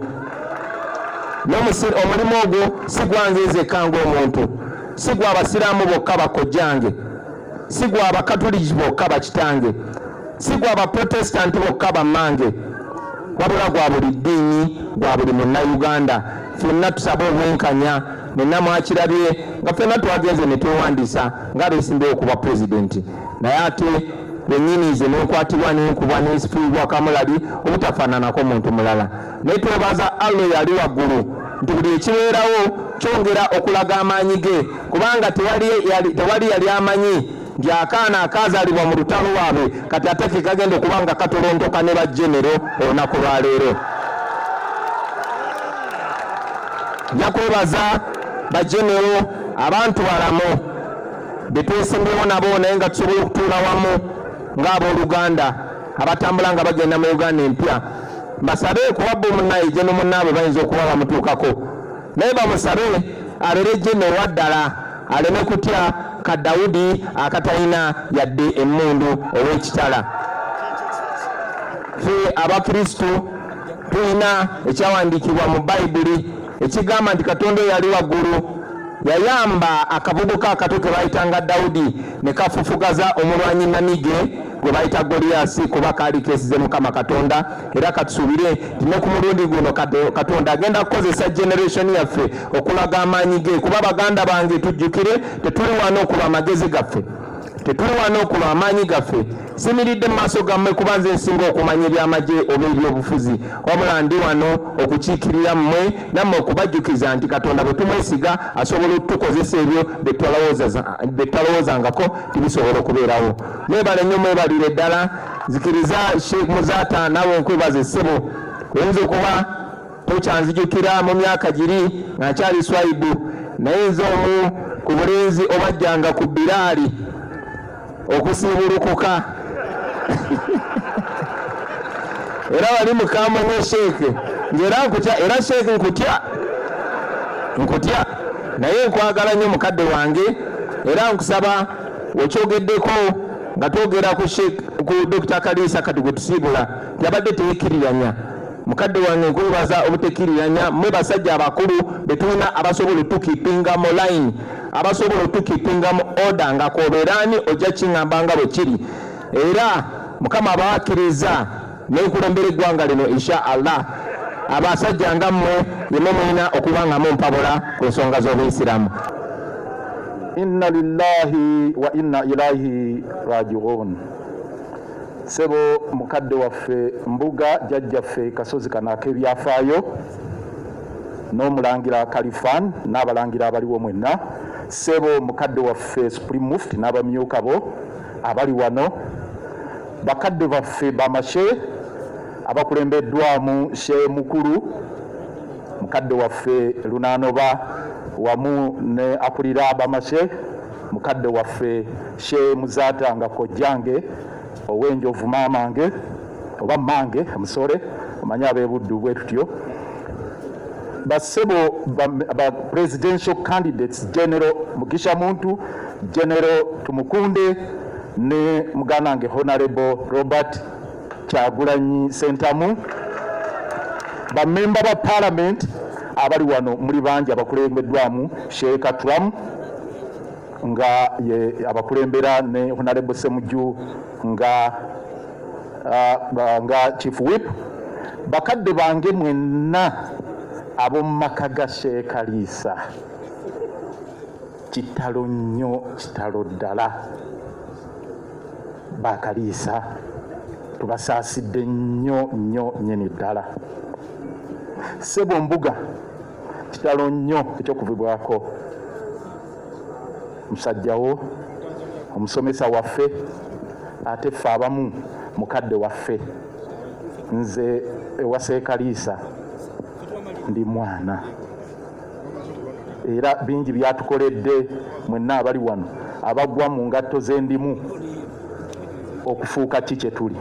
Omulimu ogwo si gwange nzekka ng'omuntu, si gwa abasiraamu bokka bakojjange, si gwa abakatoliki bokka bakitange, si gwa abaprotestanti bokka bammange, wabula gwa buli ddiini, gwa buli munnayuganda. Ffenna tusaba obwenkanya. Nenna mwakirabye nga ffenna twagenze ne twewandiisa ng'abeesimbawo okuba pulezidenti, naye ate lwennyini nze n'enkwatibwa n'enkubwa n'esifiibwa kamulali obutafaananako muntu mulala. Naye twebaza Allah yali waggulu nti buli ekibeerawo kyongera okulaga amaanyi ge, kubanga tewali yali amanyi nti akaana akaazaalibwa mu lutalo lwabwe kati ate ke kagenda okuba nga katolontoka ne bajjenero olunaku lwaleero. Nja kwebaza bajenero abantu balamu betwesembewo nabo naye nga tusobola okutuula wamu ng'abooluganda abatambula nga bagenda mu Uganda empya. Mbasabe kuwabba omunnaye je n'omunnaabwe bayinza okuba bamutuukako, naye bamusabe abeere jenero ddala, aleme kutya ka Dawudi akatalina yadde emmundu olw'ekitala. Ffe abakristo tulina ekyawandiikibwa mu Bayibuli ekigamba nti Katonda yali waggulu yayamba akavubuka akato ke bayitanga Dawudi ne kafufugaza omulwanyi Namige gwe bayita Goliasi kuba kaali keesize Mukama Katonda. Era katusuubire nti ne ku mulundi guno Katonda agenda kukozesa generation yaffe okulaga amaanyi ge, kuba baganda bange tujjukire tetuli wano okulwa amagezi gaffe, tetuli wano okulwa amaanyi gaffe. Simiridde mu maaso gammwe kuba nze nsinga okumanya ebyamagye oba ebyobufuzi, wabula ndi wano okukiikirira mmwe nammwe okubajjukiza nti Katonda bwe tumwesiga asobola okutukozesa ebyo bye twalowoozangako tibisobola okubeerawo. Mwebale nnyo, mwebalire ddala. Nzikiriza Sheikh Muzaata nawe nkwebaza essebo, oyinza okuba tokyanzijukira mu myaka giri nga nkyali Swaibu, naye nze omu ku bulenzi obajjanga ku Biraali okusiibulukuka era wali mukama ne Sheikh ngera nkutya, era Sheikh nkutya naye nkwagala nnyo mukadde wange, era nkusaba okyogeddeko nga twogera ku Dr. Kalisa kati gwe tusiibula yabadde teyekiriranya. Mukadde wange nkwebaza obutekiriranya, mwe basajja abakulu betulina abasobola otukipinga mu line, abasobola otukipinga mu order nga kobeerani ojja kiŋŋamba nga bwe kiri, era Mukama abawakkiriza n'enkulembera eggwanga lino insha Allah. Abasajja nga mmwe yemwe mulina okuba nga mumpabula ku nsonga z'Obuyisiraamu. Inna lillahi wa inna ilaihi rajiun. Sebo mukadde waffe Mbuga jjajjaffe Kasozi kano ak'ebyafaayo n'omulangira Kalifan n'abalangira abaliwo mwenna, sebo mukadde waffe Supreme Mufti n'abamyuka bo abali wano, bakadde baffe bamashe abakulembeddwamu Sheikh Mukulu mukadde waffe Lunanoba wamu ne akulira bamashe mukadde waffe Sheikh Muzaata nga kojjange owenjovu mamange oba mange amusore omanya abebuddu bwe tutyo, basebo ba presidential candidates General Mugisha Muntu, General Tumukunde ne muganange Honorable Robert Kyagulanyi Sentamu, ba member ba parliament abali wano muli bangi abakulembeddwamu Sheikh Atram nga ye abakulembera ne Honorable Semuju nga Chief Whip, bakadde bange mwenna ab'omu maka ga Sheikh Alisa, kitalo nnyo, kitalo ddala. Bakaliisa tubasaasidde nnyo nnyo nnyini ddala. Ssebo Mbuga, kitalo nnyo ekyokuvibwako. Musajjawo, omusomesa waffe, ate ffe abamu mukadde waffe. Nze ewa Sheikh Alisa ndi mwana, era bingi byatukoledde mwenna abali wano abagwa mu ngatto z'endimu okufuuka ki kye tuli.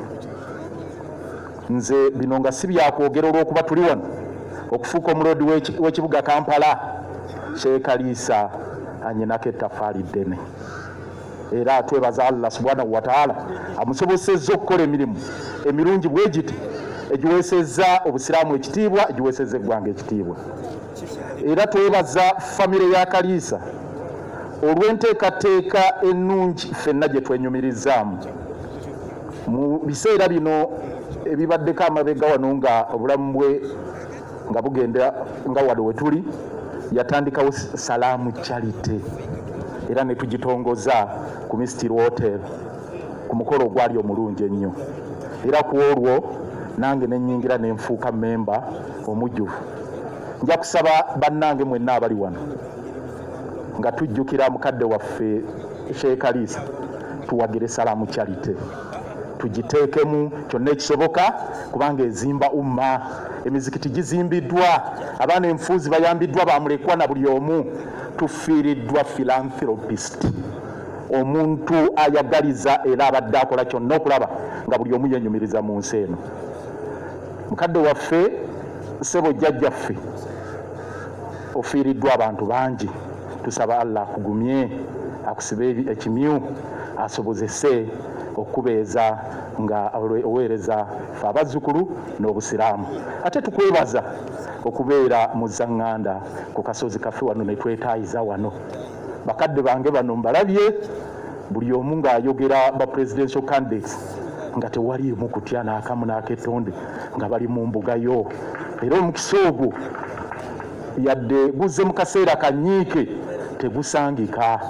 Nze bino nga si byakwogera olw'okuba tuli wano okufuuka omuloodi w'ekibuga Kampala. Sheikh Alisa anyinako ettafaali ddene, era twebaza Allah subhanahu wa ta'ala amusobosezza okukola emirimu emirungi bwe giti egiweesezza obusiraamu ekitiibwa, egiweesezza eggwanga ekitiibwa. Era twebaza famire ya Kalisa olw'enteekateeka ennungi ffenna gye twenyumirizaamu mu biseera bino ebibaddeko amabega wano nga obulamu bwe nga bugenda nga wano we tuli. Yatandikawo Salaamu Charity era ne tugitongoza ku Mystery Hotel ku mukolo ogwali omulungi ennyo, era ku olwo nange nenyingira nenfuuka memba omujjuvu. Nja kusaba bannange mwenna abali wano nga tujjukira mukadde waffe Sheikh Alisa, tuwagire Salaamu Charity, tugiteekemu kyonna ekisoboka kubanga ezimba umma. Emizikiti gizimbiddwa, abaana enfuuzi bayambiddwa, bamulekwa na buli omu. Tufiiriddwa philanthropist, omuntu ayagaliza era abadde akola kyonna okulaba nga buli omu yenyumiriza mu nsi eno. Mukadde waffe ssebo jjajjaffe ofiiriddwa abantu bangi. Tusaba Allah akugumye, akusibe ekimyu, asobozese okubeeza nga oweereza ffe abazzukulu n'obusiraamu. Ate tukwebaza okubeera mu Zaŋŋanda ku kasozi kaffe wano ne twetaayiza wano. Bakadde bange bano mbalabye, buli omu ng'ayogera ba presidential candidates nga tewaliimu kutya n'akamu n'akettonde, nga bali mu mbugayo. Era omukisa ogwo yadde guzze mu kaseera kanyiike tegusangika.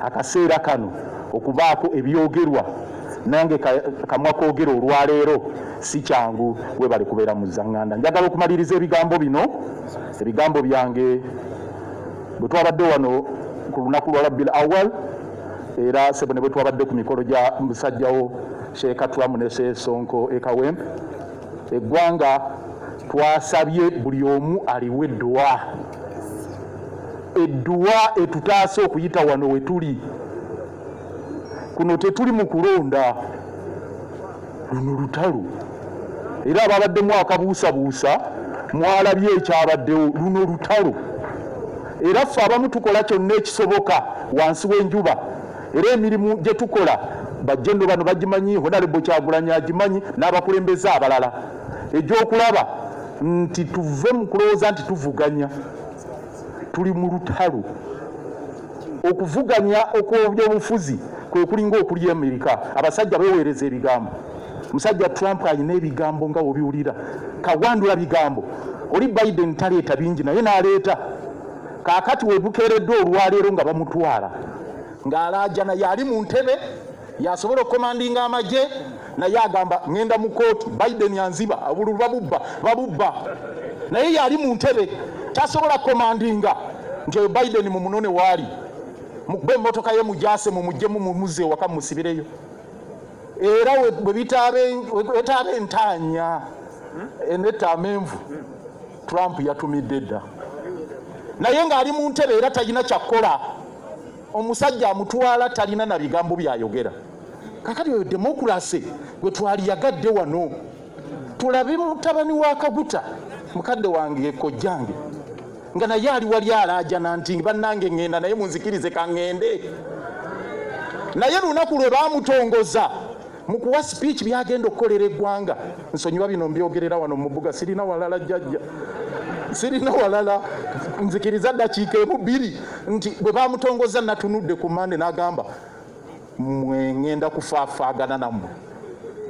Akaseera kano okubaako ebyogerwa nange kamwa koogera olwaleero si kyangu, we bali kubeera mu Zaŋŋanda. Njagala okumaliriza ebigambo bino, ebigambo byange bwe twabadde wano ku lunaku lwa Rabbil Awwal, era sebo ne bwe twabadde ku mikolo gya musajjawo Sheikh Atulamu ne Sheikh Sonko Kawempe. Eggwanga twasabye buli omu aliwe edduwa, edduwa etutaasa okuyita wano we tuli. Kuno tetuli mu kulonda, luno lutalo, era ababaddemu akabuusabuusa mwalabye ekyabaddewo. Luno lutalo, era ffe abamu tukola kyonna ekisoboka wansi w'enjuba, era emirimu gye tukola bajjendo bano bagimanyi, Honorable Kyagulanyi agimanyi n'abakulembeze abalala, egy'okulaba nti tuve mu kulowooza nti tuvuganya. Tuli mu lutalo. Okuvuganya okw'ebyobufuzi kwe kulinga okuli Amerika. Abasajja beweereza ebigambo. Musajja Trump alina ebigambo nga obiwulira, kawandula bigambo. Oli Biden taleeta bingi naye n'aleeta. Kaakati we bukeereddwa olwaleero nga bamutwala ng'alaaja naye ali mu ntebe, yasobola okukomandinga amagye, naye agamba ŋŋenda mu kooti, Biden yanziba, obululu babubba. Naye yali mu ntebe, tasobola komandinga nti oyo Biden mu munone waali. Mukube emmotoka ye mujaase mumugyemu mumuze waka musibireyo. Era bwe wetaaba entaanya enetta amenvu, Trump yatumidde dda. Naye ng'ali mu ntebe era talina kyakkola. Omusajja amutwala talina na bigambo byayogera. Kakati oyo demokrasi gwe twaliyagadde wano. Tulabe mutabani wa Kaguta, mukadde wange kojjange, nga naye ali wali alaajana nti bannange ŋŋenda naye munzikirize kaŋŋende. Naye lunaku lwe baamutongoza mu kuwa speech byagenda okukolera eggwanga, nsonyiwa bino mbyogerera wano mu bbuga, sirina walala jjajja, sirina walala, nzikiriza ddakiika emu bbiri, nti bwe baamutongoza natunudde ku mande n'agamba mwe ŋŋenda kufaafaagana nammwe,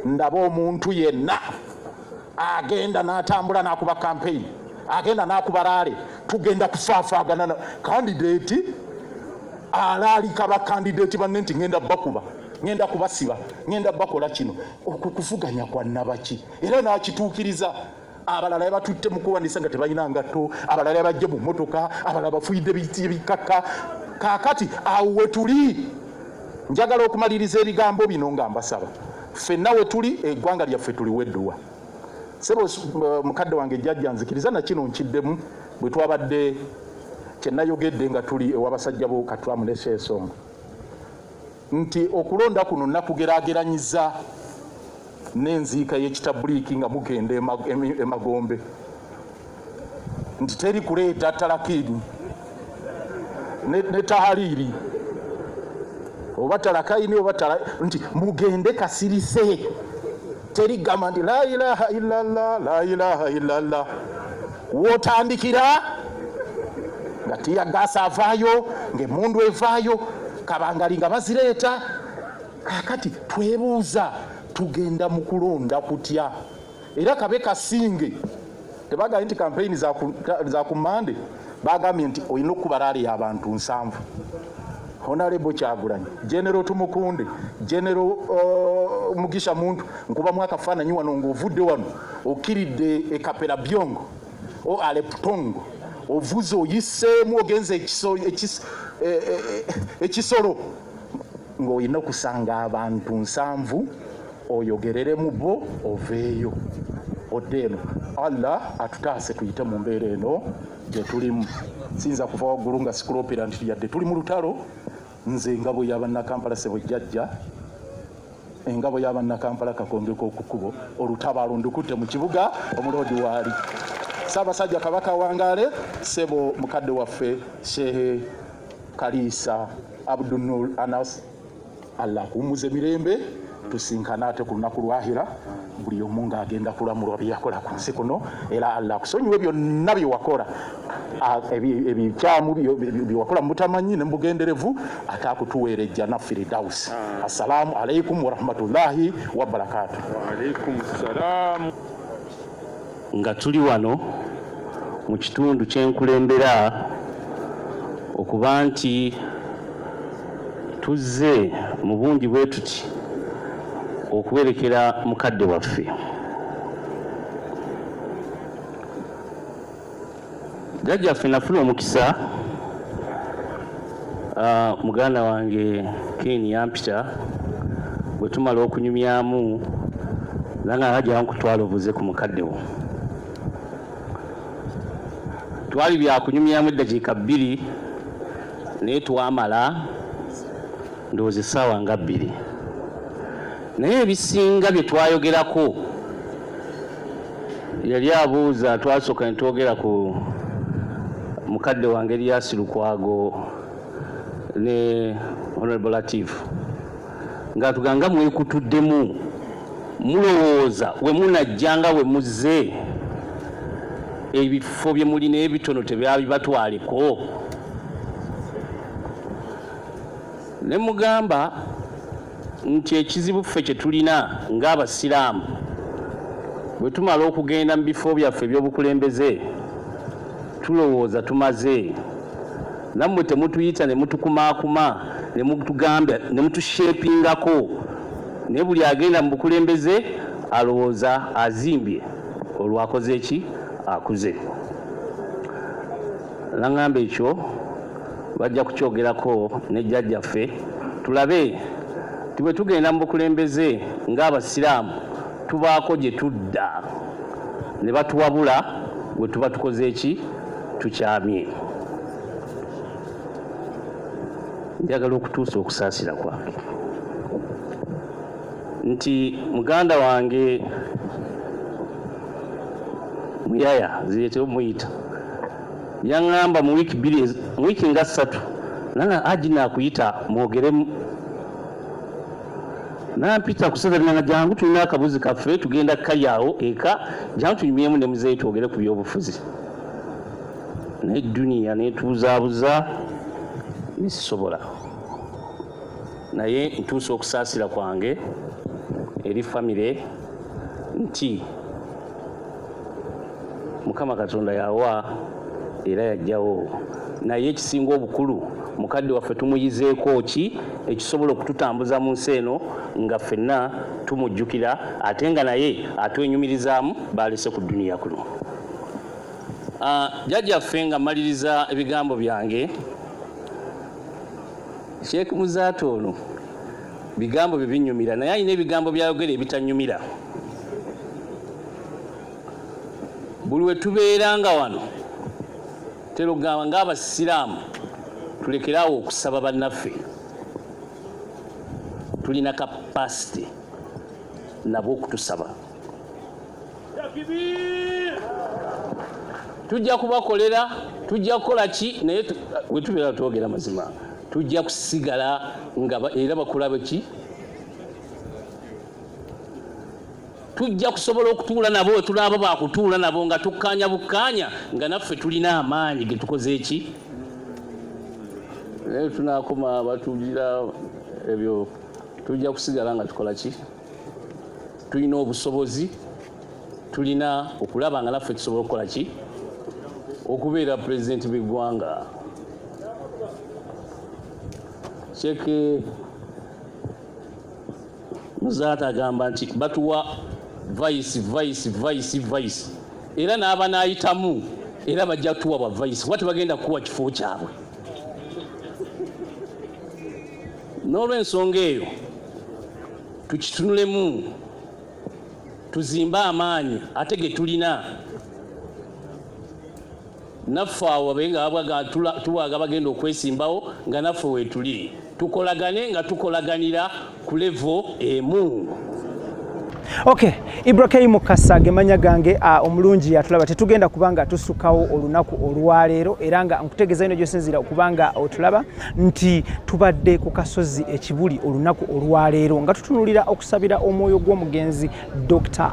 ndaba omuntu yenna agenda n'atambula n'akuba campaign agenda n'akuba laale tugenda kufaafaagana candidate alaalika bakandidate banne nti ngenda bakuba ngenda kubasiba ngenda bakola kino okukuvuganya kwa nabaki era n'akituukiriza abalala batutte mu kuwandiisa nga tebalina ngatto abalala bajje mu mmotoka abalala bafuyidde ebikaka kaakati awo we tuli njagala okumaliriza ebigambo bino nga mbasaba ffenna we tuli eggwanga lyaffe tuliwedduwa sebo mukadde wange jjajja nzikiriza na kino nkiddemu bwe twabadde kyenayogedde nga tuli ewabasajja bo Katwamu ne Sesonga nti okulonda kuno nakugeraageranyiza n'enziika y'ekitabuliiki nga mugenda emagombe nti teri kuleeta talakini ne tahaliri oba talakaini oba nti mugende kasirise teri gamba nti la ilaha illallah la ilaha illallah wotandikira nga tiyagasa avaayo ng'emundu evaayo kabangali nga bazireeta kakati twebuuza tugenda mu kulonda kutya era kabe kasinge tebagambye nti kampeyini za ku Mande bagambye nti olina okuba laale y'abantu 7 Honorable Kyagulanyi General Tumukunde General Mugisha Muntu nkubamu akafaananyi wano ng'ovudde wano okiridde ekapera byongo o aleputongo ovuze oyiseemu ogenze ekisolo ng'olina okusanga abantu 7 oyogereremu bo oveeyo oddeeno Allah atutaase tuyite mu mbeera eno gye tulimu sinza kuva waggulu nga sikuloopera nti yadde tuli mu lutalo nze engabo y'abannakampala Ssebo Jjajja engabo y'abannakampala Kakongeko okukubo olutabaalo ndukutte mu kibuga omuloodi waali Ssaabasajja Kabaka Wangaale Ssebo mukadde waffe Shehe Kaliisa Abdul Anas Allah kumuze mirembe tusinkana ate ku lunaku lwahira buli omu ng'agenda kulamulwa byeyakola ku nsi kuno era Allah kusonyiwe byonna bye wakola ebikyamu byewakola mu butamanyi ne mu bugenderevu ate akutuweerejja na Firidausi. Assalaamu alaikum wa rahmatullahi wa barakatuh. Wa alaikum salaam. Nga tuli wano mu kitundu kyenkulembera okuba nti tuzze mu bungi bwe tuti okuwerekera mukadde waffe jjajjaffe nafuna omukisa muganda wange Ken yampita bwe tumala okunyumyamu nanga hajja nkutwala obuze ku mukadde wo twali byakunyumyamu eddakiika 2 naye twamala ndowooza essaawa nga 2 naye ebisinga bye twayogerako yali abuuza twasooka ne twogera ku mukadde wange Elias Lukwago ne Honorable Latif nga tuganga mwekutuddemu mulowooza we munajjanga we muzze ebifo bye mulina ebitono tebyabibatwaleko ne mugamba nti ekizibu ffe kye tulina ng'abasiraamu bwe tumala okugenda mu bifo byaffe eby'obukulembeze tulowooza tumaze nammwe temutuyita ne mutukumaakuma ne mutugambya ne mutushepingako naye buli agenda mu bukulembeze alowooza azimbye olwakoze eki akuze naŋŋamba ekyo bajja kukyogerako ne jjajjaffe tulabe tibwe tugenda mu bukulembeze ng'abasiraamu tubaako gye tudda ne batuwabula bwe tuba tukoze eki tukyamye njagala okutuusa okusaasira kwange nti muganda wange Muyaya zireetewo muyita yaŋŋamba mu wiiki nga 3 nanga aji naakuyita mwogeremu nampita kusazalina jangu tulina akabuzi kaffe tugenda kayaawo eka jangu tunyumyemu ne muzeeyi twogere ku byobufuzi naye duniya netuuzaabuza nesisobola naye ntuusa okusaasira kwange eri famire nti Mukama Katonda yawa era yajjawo naye ekisinga obukulu mukadde waffe tumuyizeeko ki ekisobola okututambuza mu nsi eno nga ffenna tumujjukira ate nga naye atwenyumirizaamu balese ku duniya kuno. Jjajjaffe nga mmaliriza ebigambo byange, Sheikh Muzaata ono bigambo bye binyumira naye alina ebigambo byayogera ebitanyumira. Buli we tubeeranga wano terogamba ng'Abasiraamu tulekeraawo okusaba bannaffe, tulina kapasite nabo okutusaba. Tujja kubakolera, tujja kukola ki naye we tubeera twogera mazima tujja kusigala nga era bakulabe ki tujja kusobola okutuula nabo tulaba bakutuula nabo nga tukkaanya bukkaanya nga naffe tulina amaanyi ge tukoze eki naye tunaakoma batugira ebyo tujja kusigala nga tukola ki tulina obusobozi tulina okulaba nga naffe tusobola okukola ki okubeera pulezidenti b'eggwanga. Sheikh Muzaata agamba nti batuwa vice era n'aba n'ayitamu era bajja kutuwa bwa vice wati bagenda kuwa kifo kyabwe. N'olw'ensonga eyo tukitunulemu tuzimbe amaanyi ate ge tulina naffe awo benga tuwaga bagenda okwesimbawo nga naffe weetuli tukolagane nga tukolaganira ku level emu. Okay, Ibrahim Mukasa gemanya gange omulungi atulaba tetugenda kubanga tusukawo olunaku olwaleero era nga nkutegeeza ino gyosinzira okubanga otulaba nti tubadde ku kasozi ekibuli olunaku olwaleero nga tutunulira okusabira omwoyo gw'omugenzi Dr.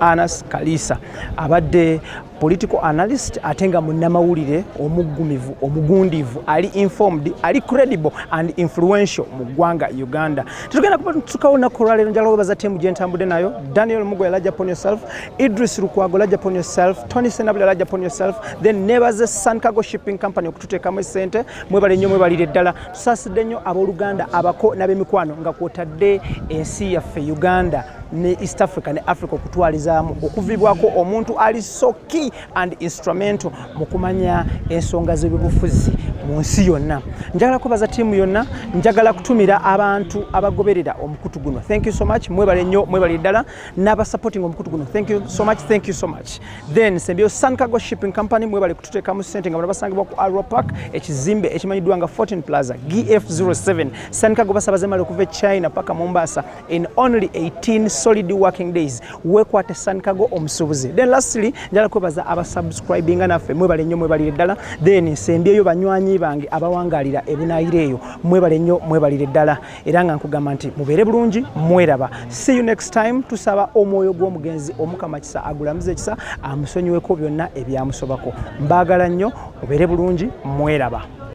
Anas Kalisa abadde political analyst atenga munnamawulire omuggumivu omugundivu ali informed ali credible and influential mu ggwanga Uganda. Tutugenda kuba tukawo olunaku olwaleero njagala obaza ttiimu gye ntambudde nayo. Daniel Mugo yalaja upon yourself, Idris Lukwago yalaja upon yourself, Tony Senabula yalaja upon yourself, then nebaze Sankago Shipping Company okututeekamu essente mwebale nnyo mwebalire ddala tusaasidde nnyo abooluganda abako n'ab'emikwano nga kwotadde ensi yaffe Uganda ne East Africa ne Africa okutwalizaamu okuvibwako omuntu ali so key and instrumental mu kumanya ensonga z'eby'obufuzi mu nsi yonna. Njagala kubaza ttiimu yonna, njagala kutumira abantu abagoberera omukutu guno. Thank you so much. Mwebale nnyo, mwebale ddala n'aba supporting omukutu guno. Thank you so much. Thank you so much. Then Sembyo Sankago Shipping Company mwebale kututeekamu ssente nga basangibwa ku Arrow Park ekizimbe ekimanyiddwa nga 14 Plaza GF07. Sankago basabaze mali okuva China paka Mombasa in only 18 solid working days. Wekwate Sankago omusubuzi. Then lastly njagala kwebaza abasubscribing naffe mwebale nnyo mwebalire ddala. Then Sembyo banywanyi bange abawangalira ebunaireeyo mwebale nnyo mwebalire ddala era nga nkugamba nti mubeere bulungi mweraba. See you next time. Tusaba omwoyo gw'omugenzi Omukama kisa agulamuze kisa amusonyiweko byonna ebyamusobako. Mbaagala nnyo mubeere bulungi mweraba.